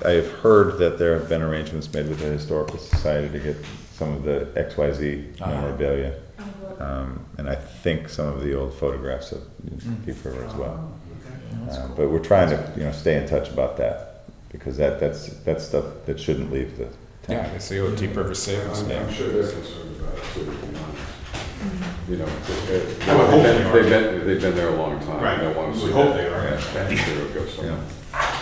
I've heard that there have been arrangements made with the Historical Society to get some of the XYZ memorabilia. And I think some of the old photographs of Deep River as well. But we're trying to, you know, stay in touch about that, because that's stuff that shouldn't leave the town. Yeah, it's the old Deep River Savings I'm Bank. sure they're concerned about it too, to be honest. You know, I would hope they are. they've been there a long time. Right. They want to We see hope that. they are. Yeah, I'm sure it'll go somewhere. Yeah.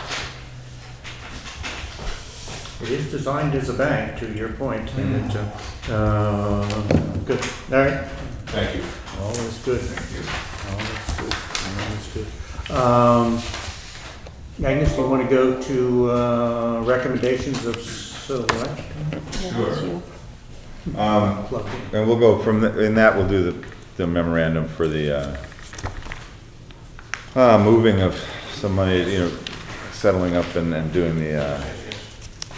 It is designed as a bank, to your point, and it's, good, all right, Thank you. all is good. All is good. Agnes, do you want to go to, recommendations of selection? Sure. And we'll go from, in that, we'll do the memorandum for the, moving of some money, you know, settling up and doing the,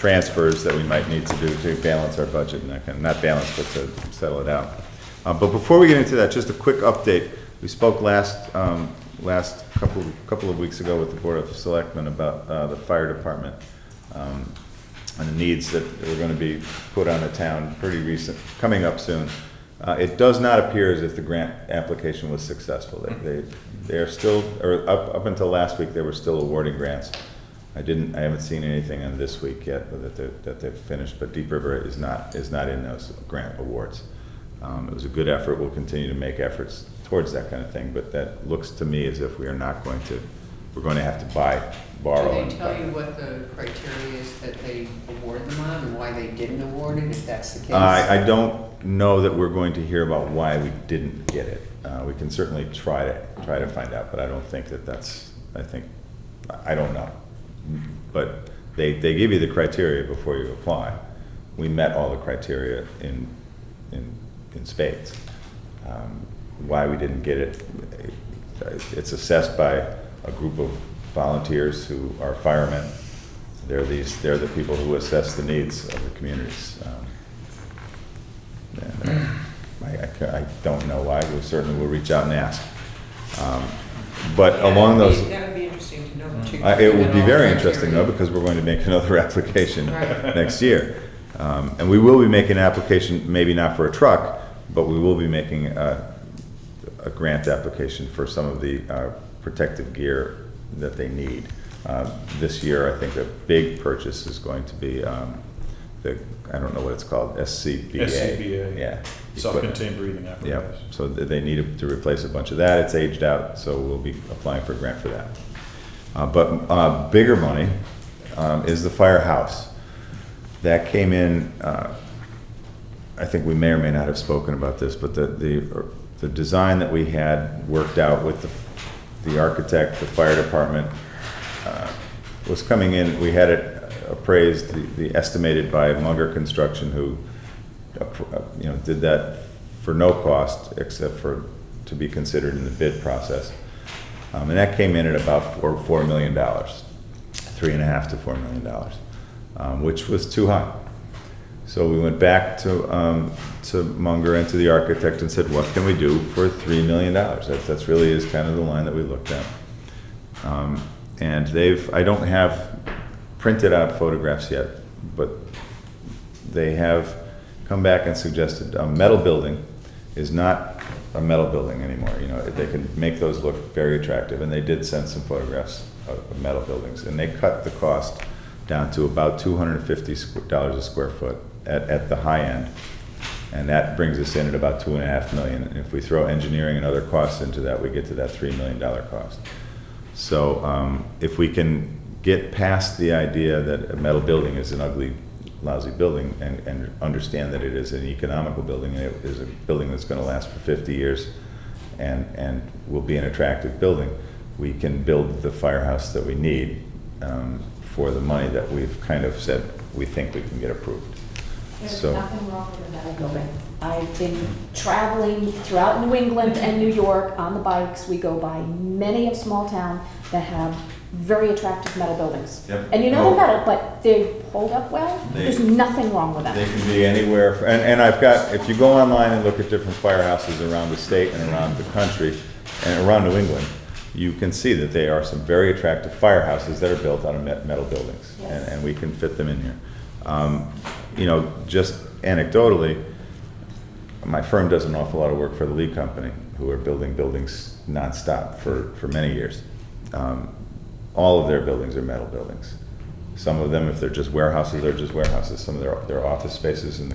transfers that we might need to do to balance our budget and that kind of, not balance, but to settle it out. But before we get into that, just a quick update. We spoke last couple of weeks ago with the Board of Selectmen about, the fire department, and the needs that were going to be put on the town pretty recent, coming up soon. It does not appear as if the grant application was successful. They are still, or up until last week, they were still awarding grants. I haven't seen anything on this week yet that they've finished, but Deep River is not in those grant awards. It was a good effort. We'll continue to make efforts towards that kind of thing, but that looks to me as if we're going to have to borrow. Do they tell you what the criteria is that they award them on and why they didn't award it, if that's the case? I don't know that we're going to hear about why we didn't get it. We can certainly try to find out, but I don't think I don't know. But they give you the criteria before you apply. We met all the criteria in spades. Why we didn't get it, it's assessed by a group of volunteers who are firemen. They're the people who assess the needs of the communities. I don't know why. We certainly will reach out and ask. But Yeah, along those, that would be interesting to know too. it would be very interesting though, because we're going to make another application Right. next year. And we will be making an application, maybe not for a truck, but we will be making a grant application for some of the protective gear that they need. This year, I think a big purchase is going to be I don't know what it's called, SCBA. SCBA. Yeah. Self-contained breathing Yeah, apparatus. so they need to replace a bunch of that. It's aged out, so we'll be applying for a grant for that. But bigger money is the firehouse. That came in, I think we may or may not have spoken about this, but the design that we had worked out with the architect, the fire department, was coming in. We had it appraised, the estimated by Munger Construction, who did that for no cost except for to be considered in the bid process, and that came in at about $4 million, $3.5 to $4 million, which was too high. So we went back to Munger and to the architect and said, what can we do for $3 million? That's really is kind of the line that we looked at. And I don't have printed out photographs yet, but they have come back and suggested a metal building is not a metal building anymore. They can make those look very attractive, and they did send some photographs of metal buildings, and they cut the cost down to about $250 a square foot at the high end, and that brings us in at about $2.5 million. And if we throw engineering and other costs into that, we get to that $3 million cost. So if we can get past the idea that a metal building is an ugly, lousy building, and understand that it is an economical building, and it is a building that's going to last for 50 years and will be an attractive building, we can build the firehouse that we need for the money that we've kind of said we think we can get approved. There's So, nothing wrong with a metal building. I've been traveling throughout New England and New York on the bikes. We go by many of small town that have very attractive metal buildings. Yep. And they're metal, but they hold up well. There's nothing wrong with them. they can be anywhere, and I've got, if you go online and look at different firehouses around the state and around the country and around New England, you can see that there are some very attractive firehouses that are built out of metal buildings, Yes. and we can fit them in here. Just anecdotally, my firm does an awful lot of work for the Lee Company, who are building buildings nonstop for many years. All of their buildings are metal buildings. Some of them, if they're just warehouses, they're just warehouses. Some of their office spaces and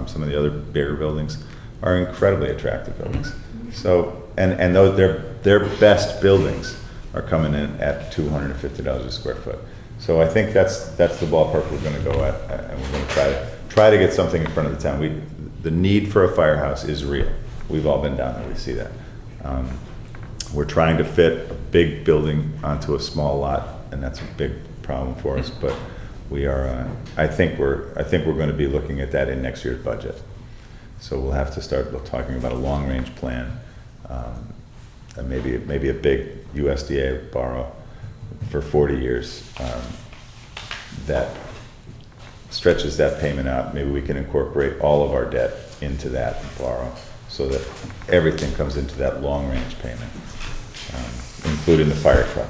some of the other bigger buildings are incredibly attractive buildings. So, and those, their best buildings are coming in at $250 a square foot. So I think that's the ballpark we're going to go at, and we're going to try to get something in front of the town. The need for a firehouse is real. We've all been down there. We see that. We're trying to fit a big building onto a small lot, and that's a big problem for us. But we are. I think we're going to be looking at that in next year's budget. So we'll have to start talking about a long-range plan, and maybe a big USDA borrow for 40 years that stretches that payment out. Maybe we can incorporate all of our debt into that borrow so that everything comes into that long-range payment, including the fire truck,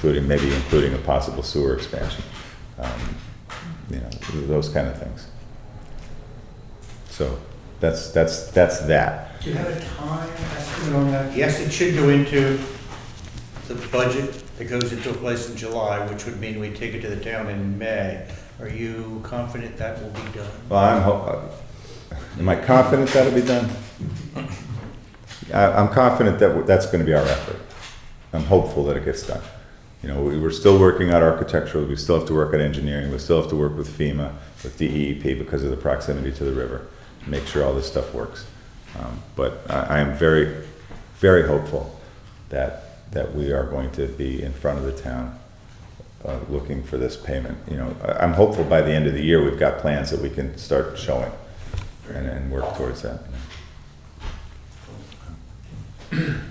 including a possible sewer expansion, those kind of things. So that's that. Do you have a time estimate on that? Yes, it should go into the budget that goes into place in July, which would mean we take it to the town in May. Are you confident that will be done? Well, am I confident that'll be done? I'm confident that that's going to be our effort. I'm hopeful that it gets done. We're still working out architectural. We still have to work at engineering. We still have to work with FEMA, with DEEP because of the proximity to the river, to make sure all this stuff works. But I am very, very hopeful that we are going to be in front of the town looking for this payment. You know, I'm hopeful by the end of the year, we've got plans that we can start showing and work towards that. Excellent.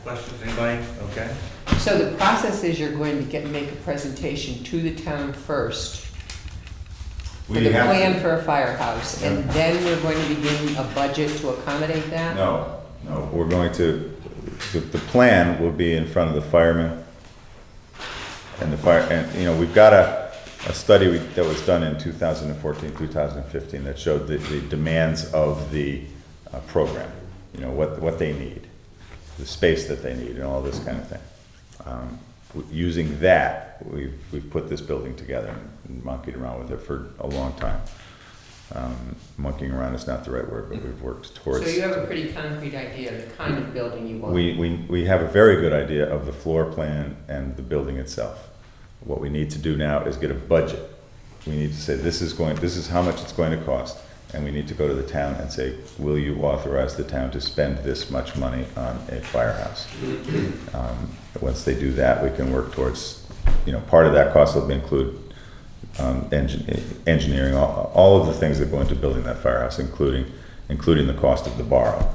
Questions, anybody? Okay. So the process is you're going to make a presentation to the town first for the plan for a firehouse, and then we're going to begin a budget to accommodate that? No, we're going to, the plan will be in front of the firemen and the fire, and, you know, we've got a study that was done in 2014, 2015 that showed the demands of the program, you know, what they need, the space that they need, and all this kind of thing. Using that, we've put this building together and monkeyed around with it for a long time. Monkeying around is not the right word, but we've worked towards. So you have a pretty concrete idea of the kind of building you want? We have a very good idea of the floor plan and the building itself. What we need to do now is get a budget. We need to say, this is how much it's going to cost, and we need to go to the town and say, will you authorize the town to spend this much money on a firehouse? Once they do that, we can work towards, you know, part of that cost will include engineering, all of the things that go into building that firehouse, including the cost of the borrow.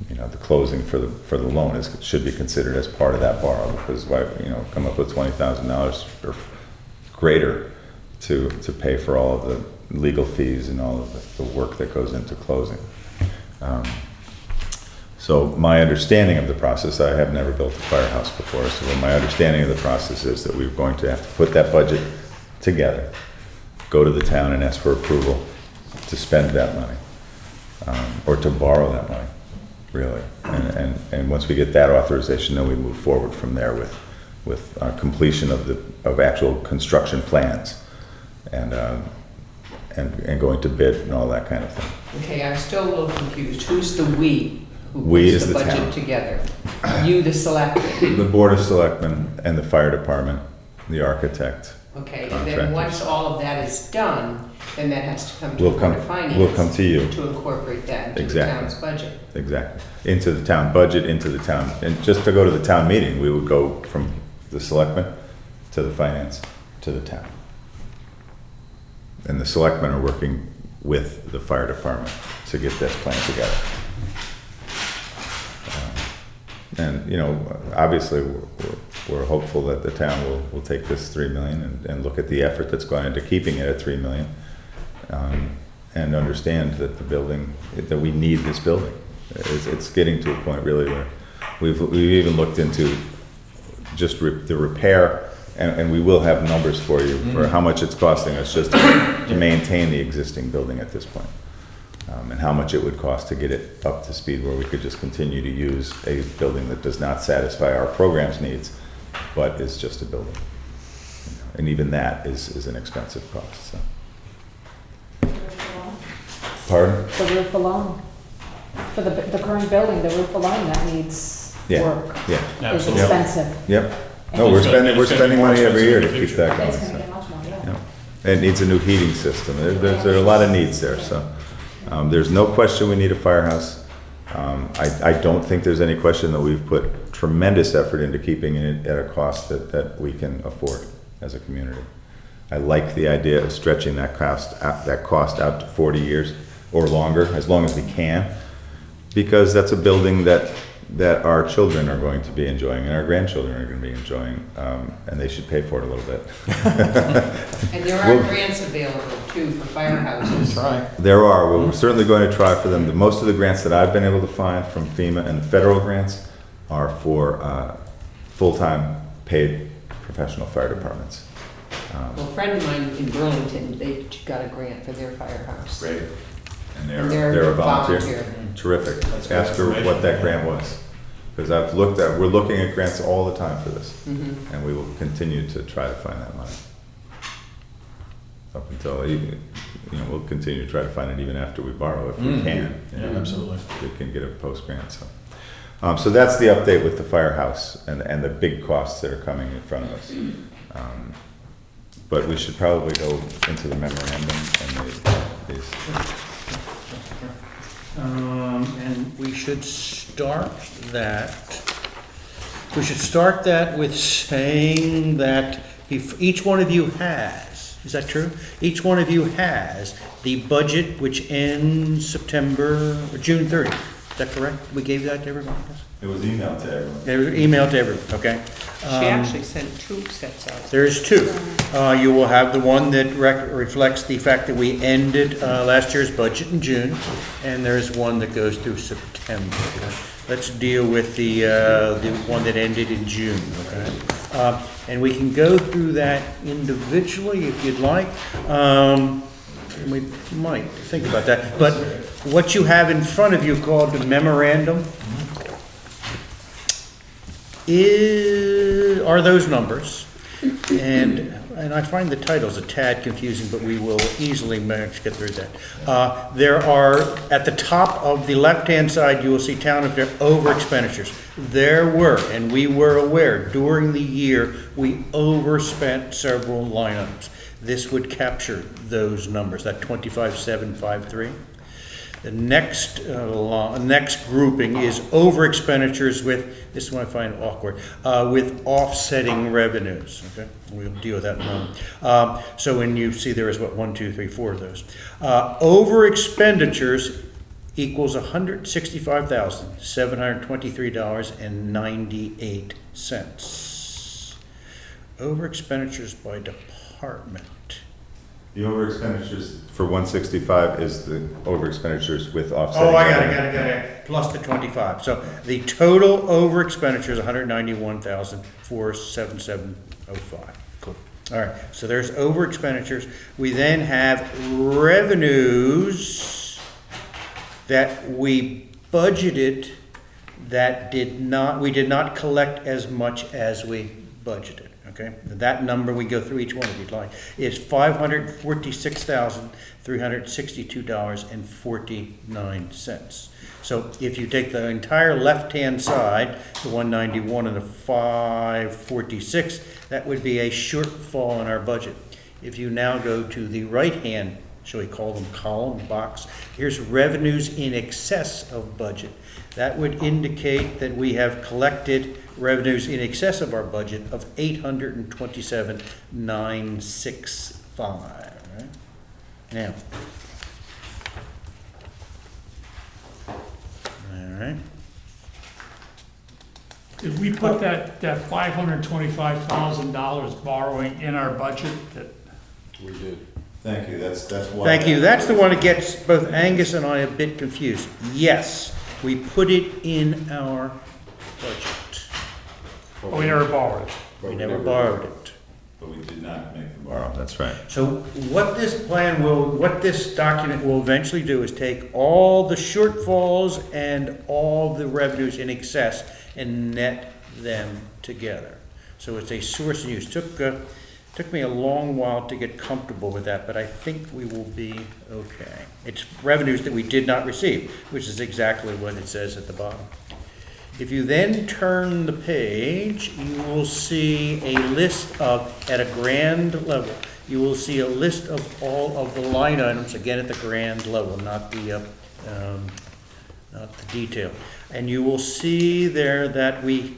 You know, the closing for the loan should be considered as part of that borrow, because why, you know, come up with $20,000 or greater to pay for all of the legal fees and all of the work that goes into closing. So my understanding of the process, I have never built a firehouse before, so my understanding of the process is that we're going to have to put that budget together, go to the town and ask for approval to spend that money, or to borrow that money, really. And once we get that authorization, then we move forward from there with completion of actual construction plans and going to bid and all that kind of thing. Okay, I'm still a little confused. Who's the we who We puts is the the budget town. together? You, the selectmen? The Board of Selectmen and the fire department, the architect. Okay, and contractors. then once all of that is done, then that has to come to We'll the Board come- of Finance. we'll come to you. To incorporate that into the Exactly. town's budget. Exactly. Into the town budget, into the town, and just to go to the town meeting, we would go from the selectmen to the finance to the town. And the selectmen are working with the fire department to get this plan together. And, you know, obviously, we're hopeful that the town will take this $3 million and look at the effort that's gone into keeping it at $3 million. And understand that that we need this building. It's getting to a point really where we've even looked into just the repair, and we will have numbers for you for how much it's costing us just to maintain the existing building at this point. And how much it would cost to get it up to speed where we could just continue to use a building that does not satisfy our program's needs, but is just a building. And even that is an expensive cost, so. Pardon? The roof alone, for the current building, the roof alone, that needs Yeah, work. yeah. Is Absolutely. expensive. Yep. No, we're spending money every year to keep that going. It's gonna so. get much more, yeah. Yeah. It needs a new heating system. There are a lot of needs there, so. There's no question we need a firehouse. I don't think there's any question that we've put tremendous effort into keeping it at a cost that we can afford as a community. I like the idea of stretching that cost out to 40 years or longer, as long as we can, because that's a building that our children are going to be enjoying and our grandchildren are going to be enjoying, and they should pay for it a little bit. And there are grants available too for firehouses. Try. There are. We're certainly going to try for them. Most of the grants that I've been able to find from FEMA and the federal grants are for full-time paid professional fire departments. Well, a friend of mine in Burlington, they got a grant for their firehouse. Great. And And they're a volunteer. volunteer. Terrific. Ask her what that grant was. Because we're looking at grants all the time for this. Mhm. And we will continue to try to find that money. Up until, we'll continue to try to find it even after we borrow, if we can. Yeah, absolutely. We can get a post-grant, so. So that's the update with the firehouse and the big costs that are coming in front of us. But we should probably go into the memorandum and these. And we should start that We should start that with saying that if each one of you has, is that true? Each one of you has the budget which ends September, or June 30th. Is that correct? We gave that to everyone? It was emailed to everyone. It was emailed to everyone, okay? She actually sent 2 sets out. There's 2. You will have the one that reflects the fact that we ended last year's budget in June, and there's one that goes through September. Okay? Let's deal with the one that ended in June, okay? And we can go through that individually if you'd like. We might think about that. But what you have in front of you called the memorandum are those numbers. And I find the titles a tad confusing, but we will easily manage to get through that. There are, at the top of the left-hand side, you will see town of over expenditures. There were, and we were aware, during the year, we overspent several line items. This would capture those numbers, that 25,753. The next grouping is over expenditures with, this one I find awkward, with offsetting revenues. Okay, we'll deal with that in a moment. So when you see there is what, 1, 2, 3, 4 of those. Over expenditures equals $165,723.98. Over expenditures by department. The over expenditures for 165 is the over expenditures with offsetting. Oh, I got it. Plus the 25. So the total over expenditure is 191,477.05. Cool. All right. So there's over expenditures. We then have revenues that we budgeted that we did not collect as much as we budgeted. Okay, that number, we go through each one if you'd like, is $546,362.49. So if you take the entire left-hand side, the 191 and the 546, that would be a shortfall in our budget. If you now go to the right-hand, shall we call them column, box, here's revenues in excess of budget. That would indicate that we have collected revenues in excess of our budget of $827,965. Right? Now, all right. Did we put that $525,000 borrowing in our budget? We did. Thank you. That's why. Thank you. That's the one that gets both Angus and I a bit confused. Yes, we put it in our budget. Oh, we never borrowed it. We never borrowed it. But we did not make the borrow. That's right. So what this document will eventually do is take all the shortfalls and all the revenues in excess and net them together. So it's a source and use. Took me a long while to get comfortable with that, but I think we will be okay. It's revenues that we did not receive, which is exactly what it says at the bottom. If you then turn the page, you will see a list of, at a grand level, you will see a list of all of the line items, again at the grand level, not the detail. And you will see there that we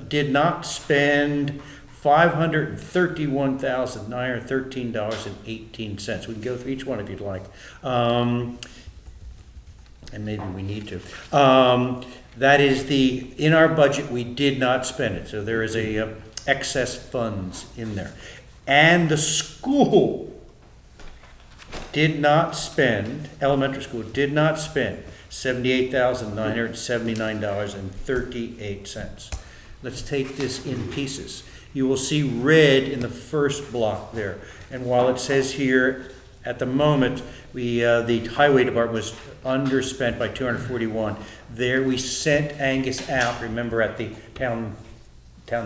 did not spend $531,913.18. We can go through each one if you'd like. And maybe we need to. That is in our budget, we did not spend it. So there is a excess funds in there. And the school did not spend, elementary school did not spend $78,979.38. Let's take this in pieces. You will see red in the first block there. And while it says here, at the moment, the highway department was underspent by 241. There we sent Angus out, remember at the town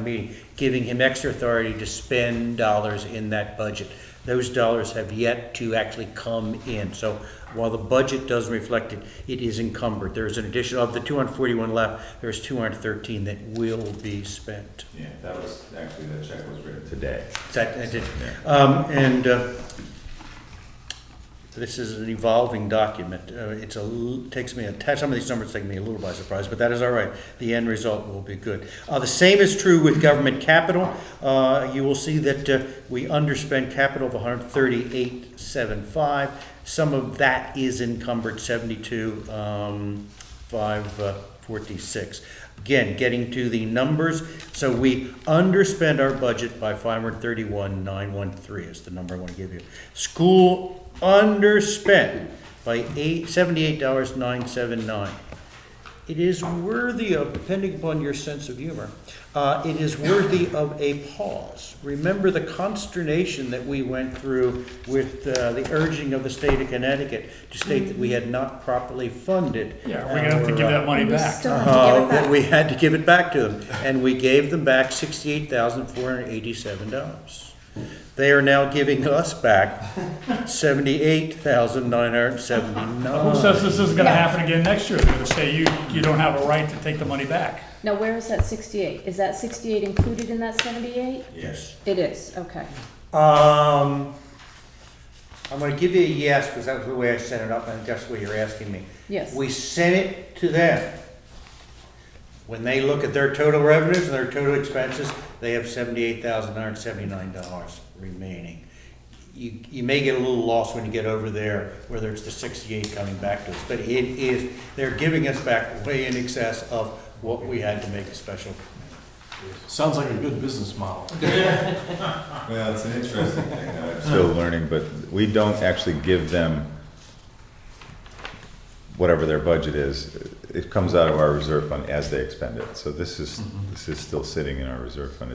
meeting, giving him extra authority to spend dollars in that budget. Those dollars have yet to actually come in. So while the budget doesn't reflect it, it is encumbered. There's an addition of the 241 left, there's 213 that will be spent. Yeah, that was actually, the check was written today. I did. this is an evolving document. Takes me, some of these numbers take me a little by surprise, but that is all right. The end result will be good. The same is true with government capital. You will see that we underspent capital of 138.75. Some of that is encumbered, 72,546. Again, getting to the numbers, so we underspent our budget by 531,913 is the number I want to give you. School underspent by $78,979. It is worthy of, depending upon your sense of humor, it is worthy of a pause. Remember the consternation that we went through with the urging of the state of Connecticut to state that we had not properly funded. Yeah, we're gonna have to give that money back. That we had to give it back to them, and we gave them back $68,487. They are now giving us back $78,979. Who says this isn't gonna happen again next year? They're gonna say you don't have a right to take the money back. Now, where is that 68? Is that 68 included in that 78? Yes. It is, okay. I'm gonna give you a yes, because that was the way I set it up, and that's what you're asking me. Yes. We sent it to them. When they look at their total revenues and their total expenses, they have $78,979 remaining. You may get a little lost when you get over there, whether it's the 68 coming back to us, but they're giving us back way in excess of what we had to make a special. Sounds like a good business model. Well, it's an interesting thing. I'm still learning, but we don't actually give them whatever their budget is. It comes out of our reserve fund as they expend it. So this is still sitting in our reserve fund.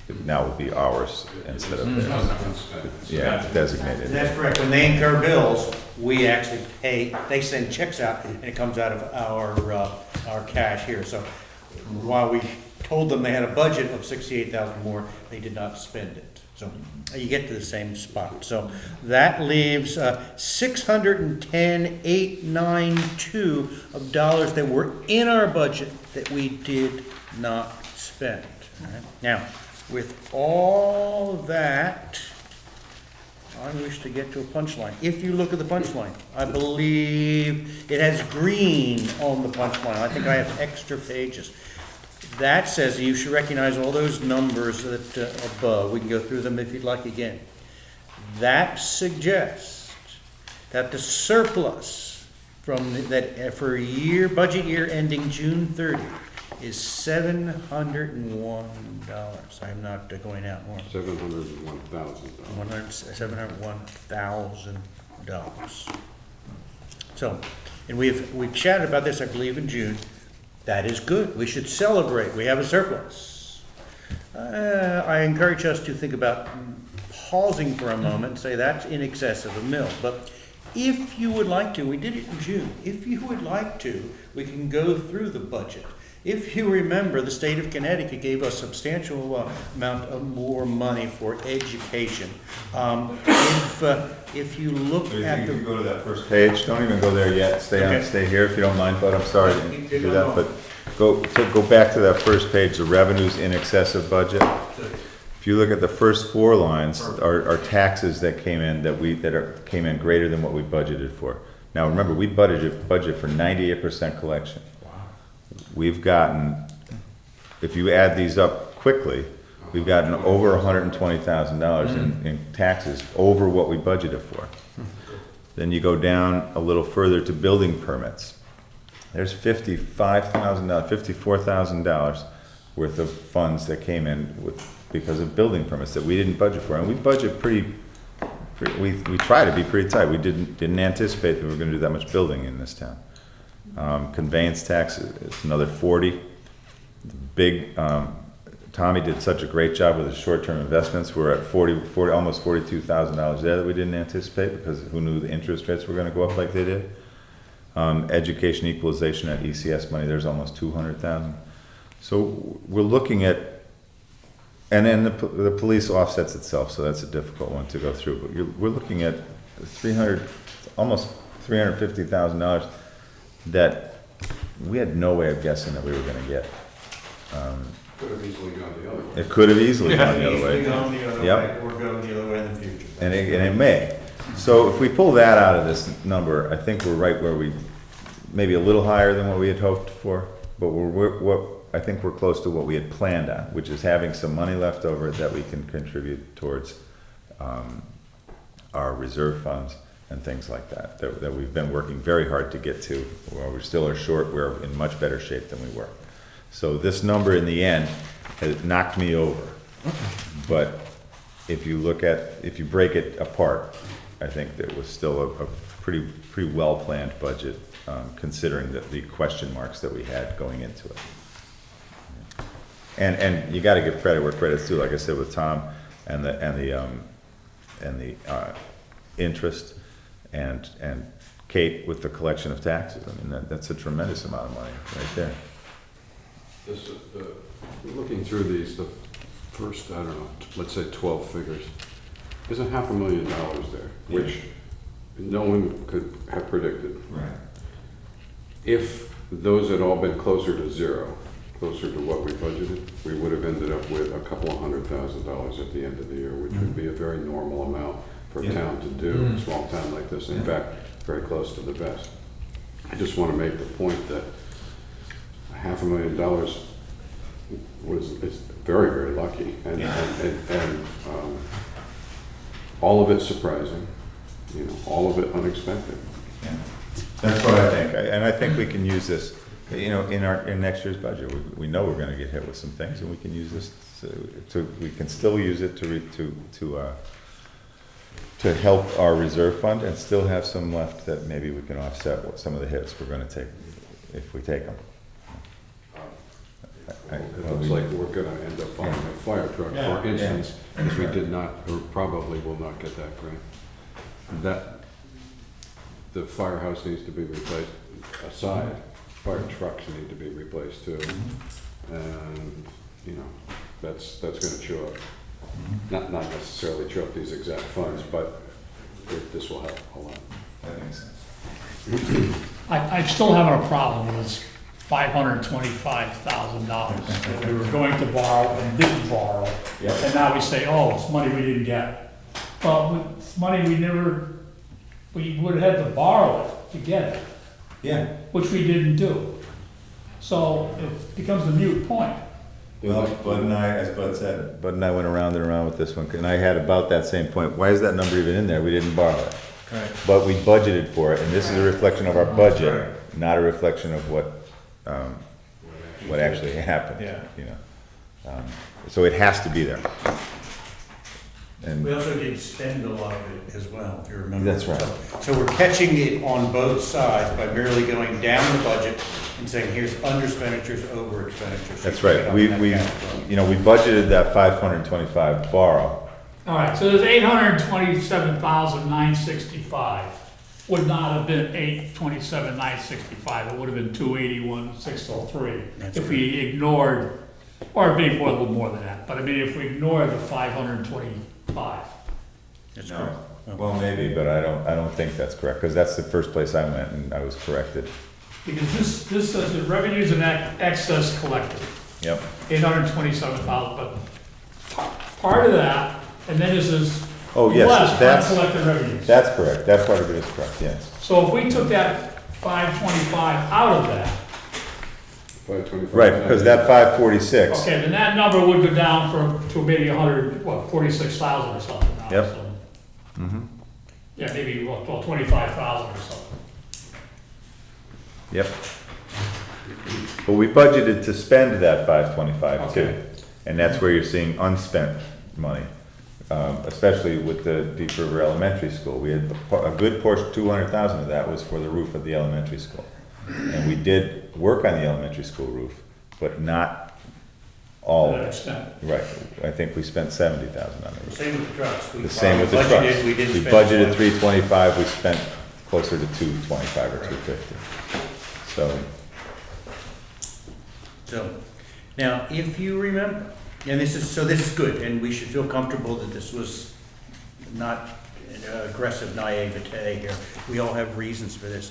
It now will be ours instead of theirs. Yeah, designated. That's correct. When they incur bills, we actually pay, they send checks out and it comes out of our cash here. So while we told them they had a budget of 68,000 more, they did not spend it. So you get to the same spot. So that leaves $610,892 of dollars that were in our budget that we did not spend. All right? Now, with all that, I wish to get to a punchline. If you look at the punchline, I believe it has green on the punchline. I think I have extra pages. That says you should recognize all those numbers that above. We can go through them if you'd like again. That suggests that the surplus from that for budget year ending June 30 is $701. I'm not going out more. $701,000. So, and we've chatted about this, I believe, in June. That is good. We should celebrate. We have a surplus. I encourage us to think about pausing for a moment and say that's in excess of $1 million. But if you would like to, we did it in June. If you would like to, we can go through the budget. If you remember, the state of Connecticut gave us substantial amount of more money for education. If you look at the... If you go to that first page, don't even go there yet. Stay here if you don't mind, but I'm sorry to do that. But go back to that first page, the revenues in excess of budget. If you look at the first 4 lines, are taxes that came in came in greater than what we budgeted for. Now remember, we budget for 98% collection. We've gotten, if you add these up quickly, we've gotten over $120,000 in taxes over what we budgeted for. Then you go down a little further to building permits. There's $54,000 worth of funds that came in because of building permits that we didn't budget for. And we budget we try to be pretty tight. We didn't anticipate that we were going to do that much building in this town. Conveyance tax is another 40. Big, Tommy did such a great job with his short-term investments. We're at almost $42,000 there that we didn't anticipate because who knew the interest rates were going to go up like they did. Education equalization at ECS money, there's almost $200,000. So we're looking at, and then the police offsets itself, so that's a difficult one to go through. But we're looking at almost $350,000 that we had no way of guessing that we were going to get. Could have easily gone the other way. It could have easily gone the other way. Or go the other way in the future. And it may. So if we pull that out of this number, I think we're right where we, maybe a little higher than what we had hoped for, but I think we're close to what we had planned on, which is having some money left over that we can contribute towards our reserve funds and things like that, that we've been working very hard to get to. While we still are short, we're in much better shape than we were. So this number in the end has knocked me over. But if you break it apart, I think that it was still a pretty well-planned budget, considering the question marks that we had going into it. And you got to give credit where credit's due. Like I said with Tom and the interest, and Kate with the collection of taxes. I mean, that's a tremendous amount of money right there. This, looking through these, the first, I don't know, let's say 12 figures, there's $500,000 there, which no one could have predicted. Right. If those had all been closer to zero, closer to what we budgeted, we would have ended up with a couple of $100,000 at the end of the year, which would be a very normal amount for a town to do, a small town like this. In fact, very close to the best. I just want to make the point that $500,000 is very, very lucky, and all of it surprising, all of it unexpected. Yeah. That's what I think, and I think we can use this, in next year's budget. We know we're going to get hit with some things, and we can use this we can still use it to help our reserve fund, and still have some left that maybe we can offset what some of the hits we're going to take if we take them. It looks like we're going to end up buying a fire truck, for instance, because we did not, or probably will not get that grant. The firehouse needs to be replaced aside. Fire trucks need to be replaced too. And, that's going to chew up, not necessarily chew up these exact funds, but this will help a lot. That makes sense. I'm still having a problem with this $525,000 that we were going to borrow and didn't borrow. Yep. And now we say, oh, it's money we didn't get. Well, it's money we would have had to borrow it to get it. Yeah. Which we didn't do. So it becomes a moot point. Well, Bud and I, as Bud said, Bud and I went around and around with this one, and I had about that same point. Why is that number even in there? We didn't borrow it. Right. But we budgeted for it, and this is a reflection of our budget, not a reflection of what actually happened. Yeah. So it has to be there. And We also did spend a lot of it as well, if you remember. That's right. So we're catching it on both sides by merely going down the budget and saying, here's under expenditures, over expenditures. that's right. We budgeted that 525 borrow. All right, so there's $827,965. Would not have been $827,965. It would have been $281,603 if we ignored, or it'd be a little more than that. But I mean, if we ignore the 525. That's No. correct. Well, maybe, but I don't think that's correct, because that's the first place I went, and I was corrected. Because this says the revenues and excess collected, Yep. 827,000, but part of that, and then this is Oh, yes, less that's uncollected revenues. That's correct. That part of it is correct, yes. So if we took that 525 out of that, 525. Right, because that 546. okay, then that number would go down to maybe 46,000 or something now. Yep. So, Mm-hmm. yeah, maybe 25,000 or something. Yep. But we budgeted to spend that 525 too. Okay. And that's where you're seeing unspent money, especially with the Deep River Elementary School. We had a good portion, 200,000 of that was for the roof of the elementary school. And we did work on the elementary school roof, but not all To of that it. extent. Right, I think we spent 70,000 on it. Same with the trucks. The same with the budgeted, trucks. We didn't We spend budgeted much. 325, we spent closer to 225 or 250. So, now, if you remember, and this is good, and we should feel comfortable that this was not an aggressive naivete here. We all have reasons for this.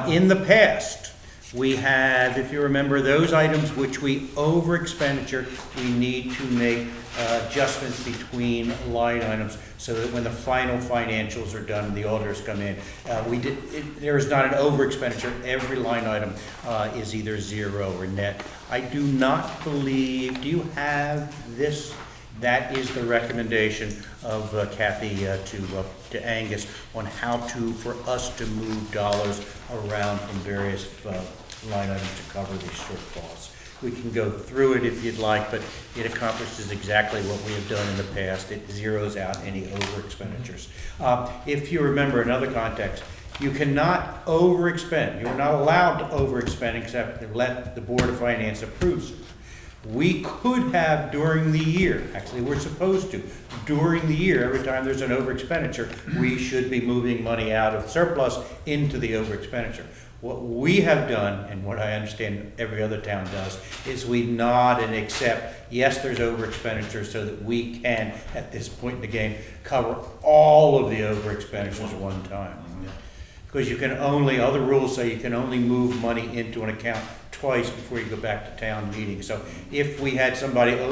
In the past, We have, if you remember, those items which we over expenditure, we need to make adjustments between line items so that when the final financials are done, the auditors come in. There is not an over expenditure. Every line item is either zero or net. I do not believe, do you have this? That is the recommendation of Kathy to Angus on how for us to move dollars around from various line items to cover these shortfalls. We can go through it if you'd like, but it accomplishes exactly what we have done in the past. It zeroes out any over expenditures. If you remember another context, you cannot overexpend. You're not allowed to overexpend except to let the Board of Finance approve. We could have during the year, actually we're supposed to, during the year, every time there's an over expenditure, we should be moving money out of surplus into the over expenditure. What we have done, and what I understand every other town does, is we nod and accept, yes, there's over expenditure so that we can, at this point in the game, cover all of the over expenditures at one time. Because you can only, other rules say you can only move money into an account twice before you go back to town meeting. So if we had somebody in a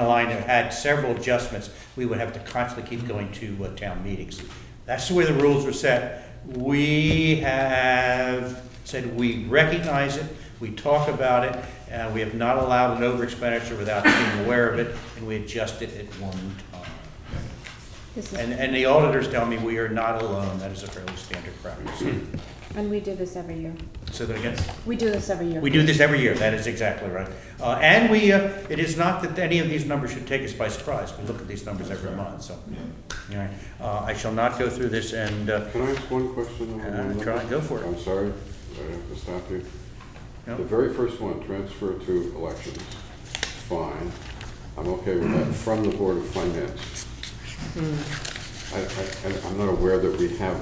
line that had several adjustments, we would have to constantly keep going to town meetings. That's the way the rules were set. We have said we recognize it, we talk about it, and we have not allowed an over expenditure without being aware of it, and we adjust it at one time. And the auditors tell me we are not alone. That is a fairly standard practice. And we do this every year. Say that again? We do this every year. We do this every year. That is exactly right. And it is not that any of these numbers should take us by surprise. We look at these numbers every month. So, all right. I shall not go through this and. Can I ask one question? Go for it. I'm sorry. I have to stop you. No. The very first one, transfer to elections. Fine. I'm okay with that from the Board of Finance. I'm not aware that we have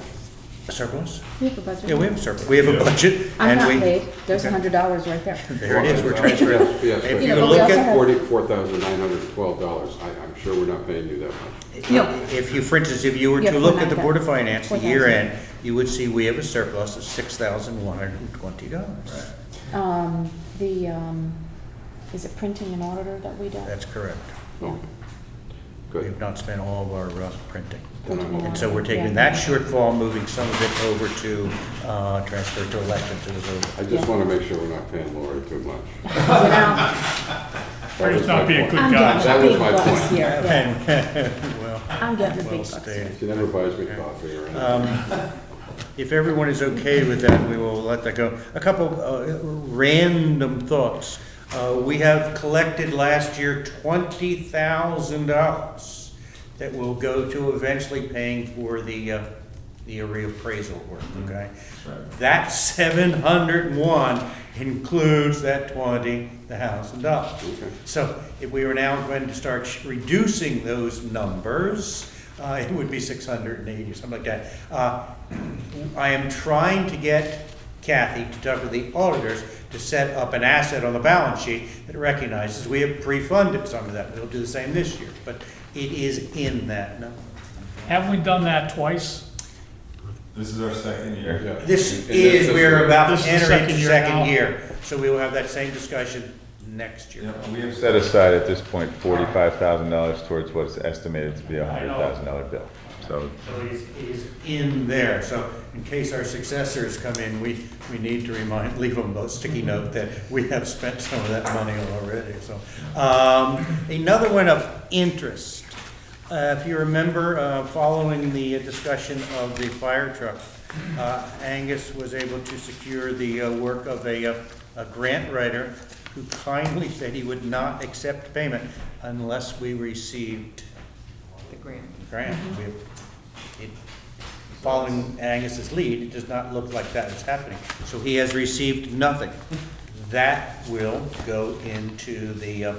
a surplus. We have a budget. Yeah, we have a surplus. We have a budget. I'm not paid. There's $100 right there. There it is. We're transferring. Yes, If but you look at $44,912, I'm sure we're not paying you that much. No. If you, for instance, if you were to look at the Board of Finance, the year end, you would see we have a surplus of $6,120. Is it printing and auditor that we do? That's correct. Yeah. We have not spent all of our printing. Printing And so we're taking that shortfall, moving some of it over to transfer to elections. I just want to make sure we're not paying Lori too much. Or just not being a good I'm guy. getting That the was big my bucks point. here. Yeah. Well, I'm getting the big well bucks stated. here. She never buys me coffee or anything. If everyone is okay with that, we will let that go. A couple random thoughts. We have collected last year $20,000 that will go to eventually paying for the reappraisal work, okay? That 701 includes that $20,000. Okay. So if we were now going to start reducing those numbers, it would be 680 or something like that. I am trying to get Kathy to talk with the auditors to set up an asset on the balance sheet that recognizes we have pre-funded some of that. We'll do the same this year, but it is in that number. Haven't we done that twice? This is our second year. Yeah. We're about This to is enter the into second year second now. year, so we will have that same discussion next year. Yeah, we have set aside at this point $45,000 towards what's estimated to be a $100,000 bill. So So it is in there, so in case our successors come in, we need to leave them a sticky note that we have spent some of that money already, so. Another one of interest, if you remember, following the discussion of the fire truck, Angus was able to secure the work of a grant writer who kindly said he would not accept payment unless we received The grant. grant. Following Angus's lead, it does not look like that is happening. So he has received nothing. That will go into the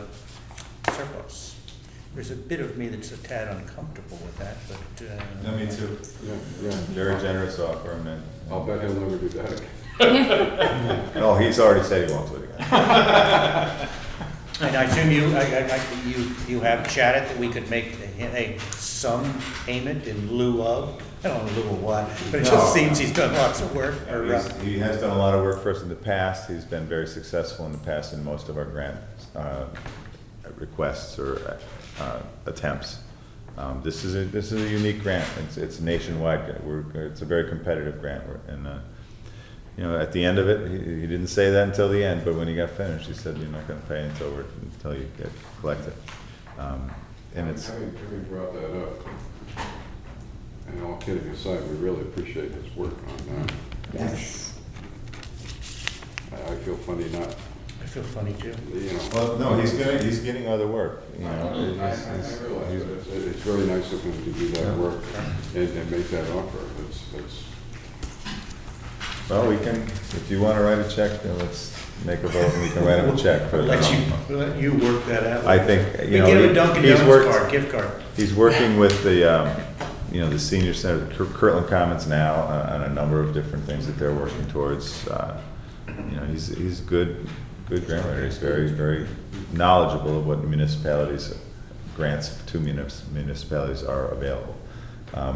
surplus. There's a bit of me that's a tad uncomfortable with that, but. No, me too. Yeah. Very generous offer, man. I'll bet he'll never do that again. No, he's already said he won't do it again. And I assume you have chatted that we could make some payment in lieu of I don't know who or what, but it No. just seems he's done lots of work. He has done a lot of work for us in the past. He's been very successful in the past in most of our grant requests or attempts. This is a unique grant. It's nationwide. It's a very competitive grant, and you know, at the end of it, he didn't say that until the end, but when he got finished, he said, "You're not going to pay until you get collected." And it's having brought that up, and all kidding aside, we really appreciate his work on that. Yes. I feel funny not, I feel funny too. you know. well, no, he's getting other work. You know, I realize that it's very nice of him to do that work and make that offer. It's well, we can, if you want to write a check, then let's make a vote and we can write him a check. We'll let you work that out. I think, We you know, get him a Dunkin' he's Donuts worked, card, gift card. he's working with the, you know, the senior center, the Kirtland Commons now, on a number of different things that they're working towards. You know, he's good grant writer. He's very knowledgeable of what municipalities, grants to municipalities are available.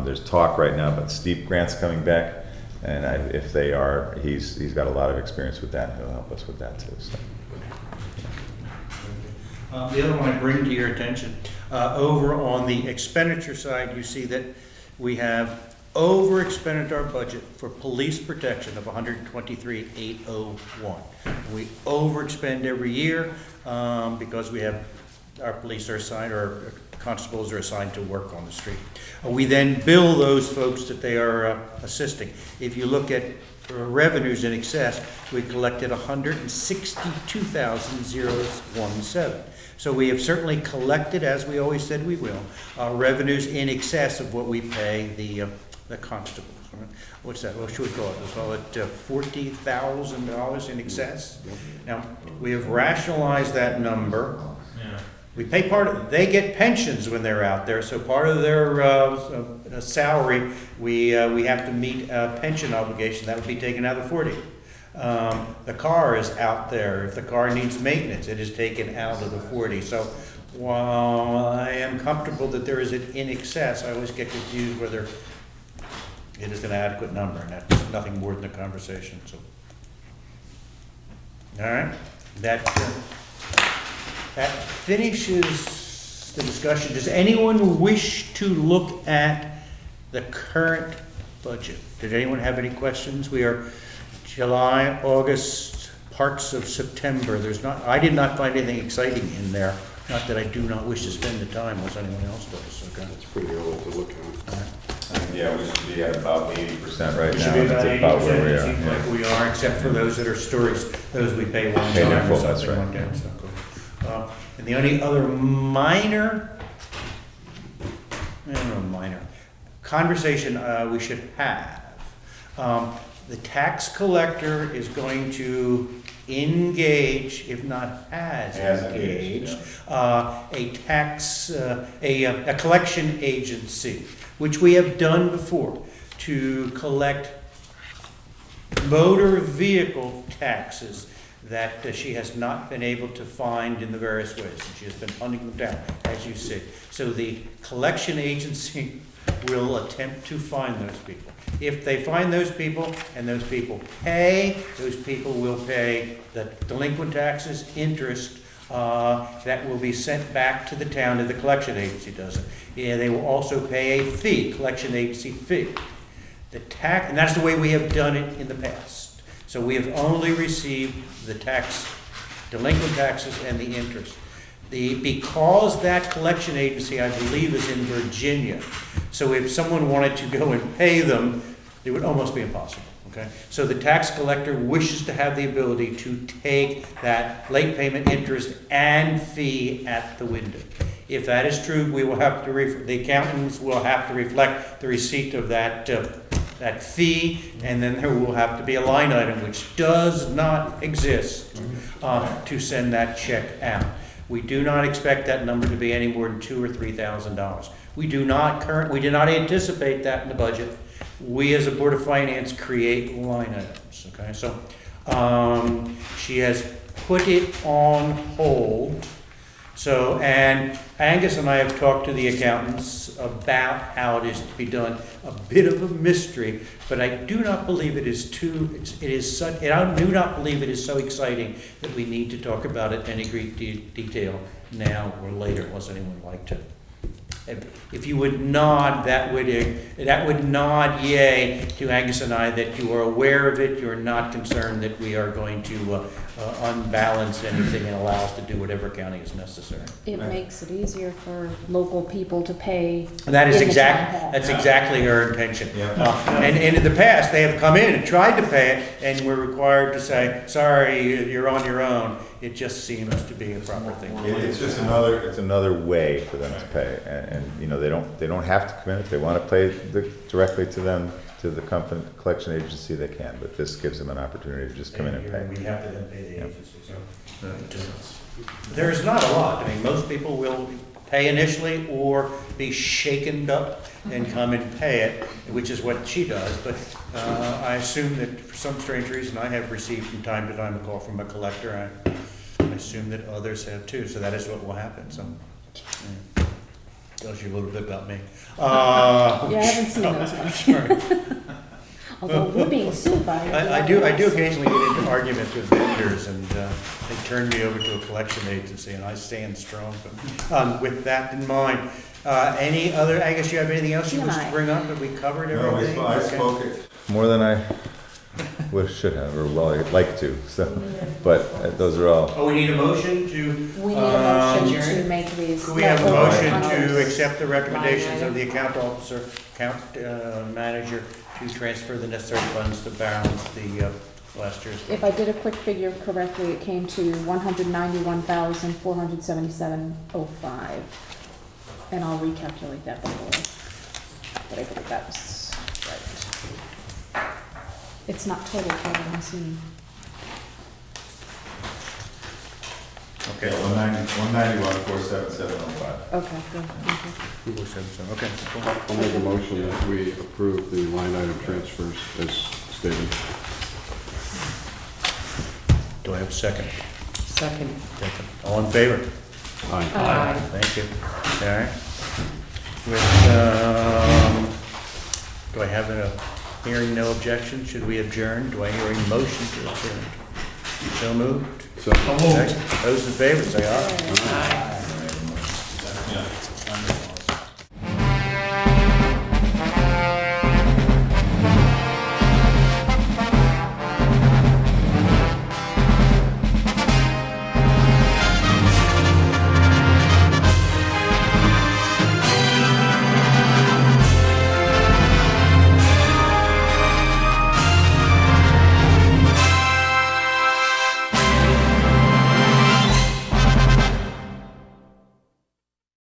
There's talk right now about steep grants coming back. And if they are, he's got a lot of experience with that, and he'll help us with that too. So. The other one I bring to your attention, over on the expenditure side, you see that we have overexpended our budget for police protection of $123,801. We overexpend every year because we have, our police are assigned, or constables are assigned to work on the street. We then bill those folks that they are assisting. If you look at revenues in excess, we collected $162,017. So we have certainly collected, as we always said we will, revenues in excess of what we pay the constables. What's that? What should we call it? We'll call it $40,000 in excess. Now, we have rationalized that number. We pay part of, they get pensions when they're out there, so part of their salary, we have to meet a pension obligation. That would be taken out of the 40. The car is out there. If the car needs maintenance, it is taken out of the 40. So while I am comfortable that there is an in excess, I always get confused whether it is an adequate number, and that's nothing more than a conversation. So, all right, that finishes the discussion. Does anyone wish to look at the current budget? Did anyone have any questions? We are July, August, parts of September. I did not find anything exciting in there. Not that I do not wish to spend the time as anyone else does. Okay. It's pretty early to look at. Yeah, we should be at about 80% right We now. should be about That's about 80%, where we it are. seems Yeah. like we are, except for those that are stories, those we pay one Pay their time or full, that's something right. like that. So, and the only other minor conversation we should have, the tax collector is going to engage, if not has engaged, a collection agency, which we have done before, to collect motor vehicle taxes that she has not been able to find in the various ways. And she has been hunting them down, as you see. So the collection agency will attempt to find those people. If they find those people and those people pay, those people will pay the delinquent taxes, interest, that will be sent back to the town if the collection agency does it. Yeah, they will also pay a fee, collection agency fee. And that's the way we have done it in the past. So we have only received the delinquent taxes and the interest. Because that collection agency, I believe, is in Virginia, so if someone wanted to go and pay them, it would almost be impossible, okay? So the tax collector wishes to have the ability to take that late payment interest and fee at the window. If that is true, we will have to, the accountants will have to reflect the receipt of that fee, and then there will have to be a line item which does not exist to send that check out. We do not expect that number to be any more than $2,000 or $3,000. We do not anticipate that in the budget. We as a Board of Finance create line items, okay? So she has put it on hold So, and Angus and I have talked to the accountants about how it is to be done. A bit of a mystery, but I do not believe it is I do not believe it is so exciting that we need to talk about it in any great detail now or later, unless anyone would like to. If you would nod, that would nod yay to Angus and I that you are aware of it, you're not concerned that we are going to unbalance anything and allow us to do whatever accounting is necessary. It makes it easier for local people to pay. And that is in the town hall. that's exactly our intention. And in the past, they have come in and tried to pay it, and we're required to say, sorry, you're on your own. It just seems to be a proper thing. It's just another way for them to pay, and you know, they don't have to come in. If they want to pay directly to them, to the company, collection agency, they can, but this gives them an opportunity to just come in and pay. We have to then pay the agency, so. There's not a lot. I mean, most people will pay initially or be shaken up and come and pay it, which is what she does. But I assume that for some strange reason, I have received from time to time a call from a collector. I assume that others have too, so that is what will happen. So, tells you a little bit about me. Yeah, I haven't seen those ones. Although we're being sued by it. I do occasionally get into arguments with vendors, and they turn me over to a collection agency, and I stand strong. But, with that in mind, any other, I guess you have anything else you wish to bring up? Have we covered everything? No, I spoke it more than I should have, or well, I'd like to, so, but those are all. Oh, we need a motion to... We need a motion to make these. We have a motion to accept the recommendations of the account officer, account manager, to transfer the necessary funds to balance the last year's. If I did a quick figure correctly, it came to $191,477.05. And I'll recalculate that before, but I believe that was right. It's not total, I'm assuming. Okay, 191,477.05. Okay, good, thank you. Okay. I'll make a motion that we approve the line item transfers as stated. Do I have a second? Second. All in favor? Aye. Aye. Thank you. All right. With, do I have a hearing no objection? Should we adjourn? Do I hear a motion to adjourn? So moved? So Second. Those in favor, say aye. Aye.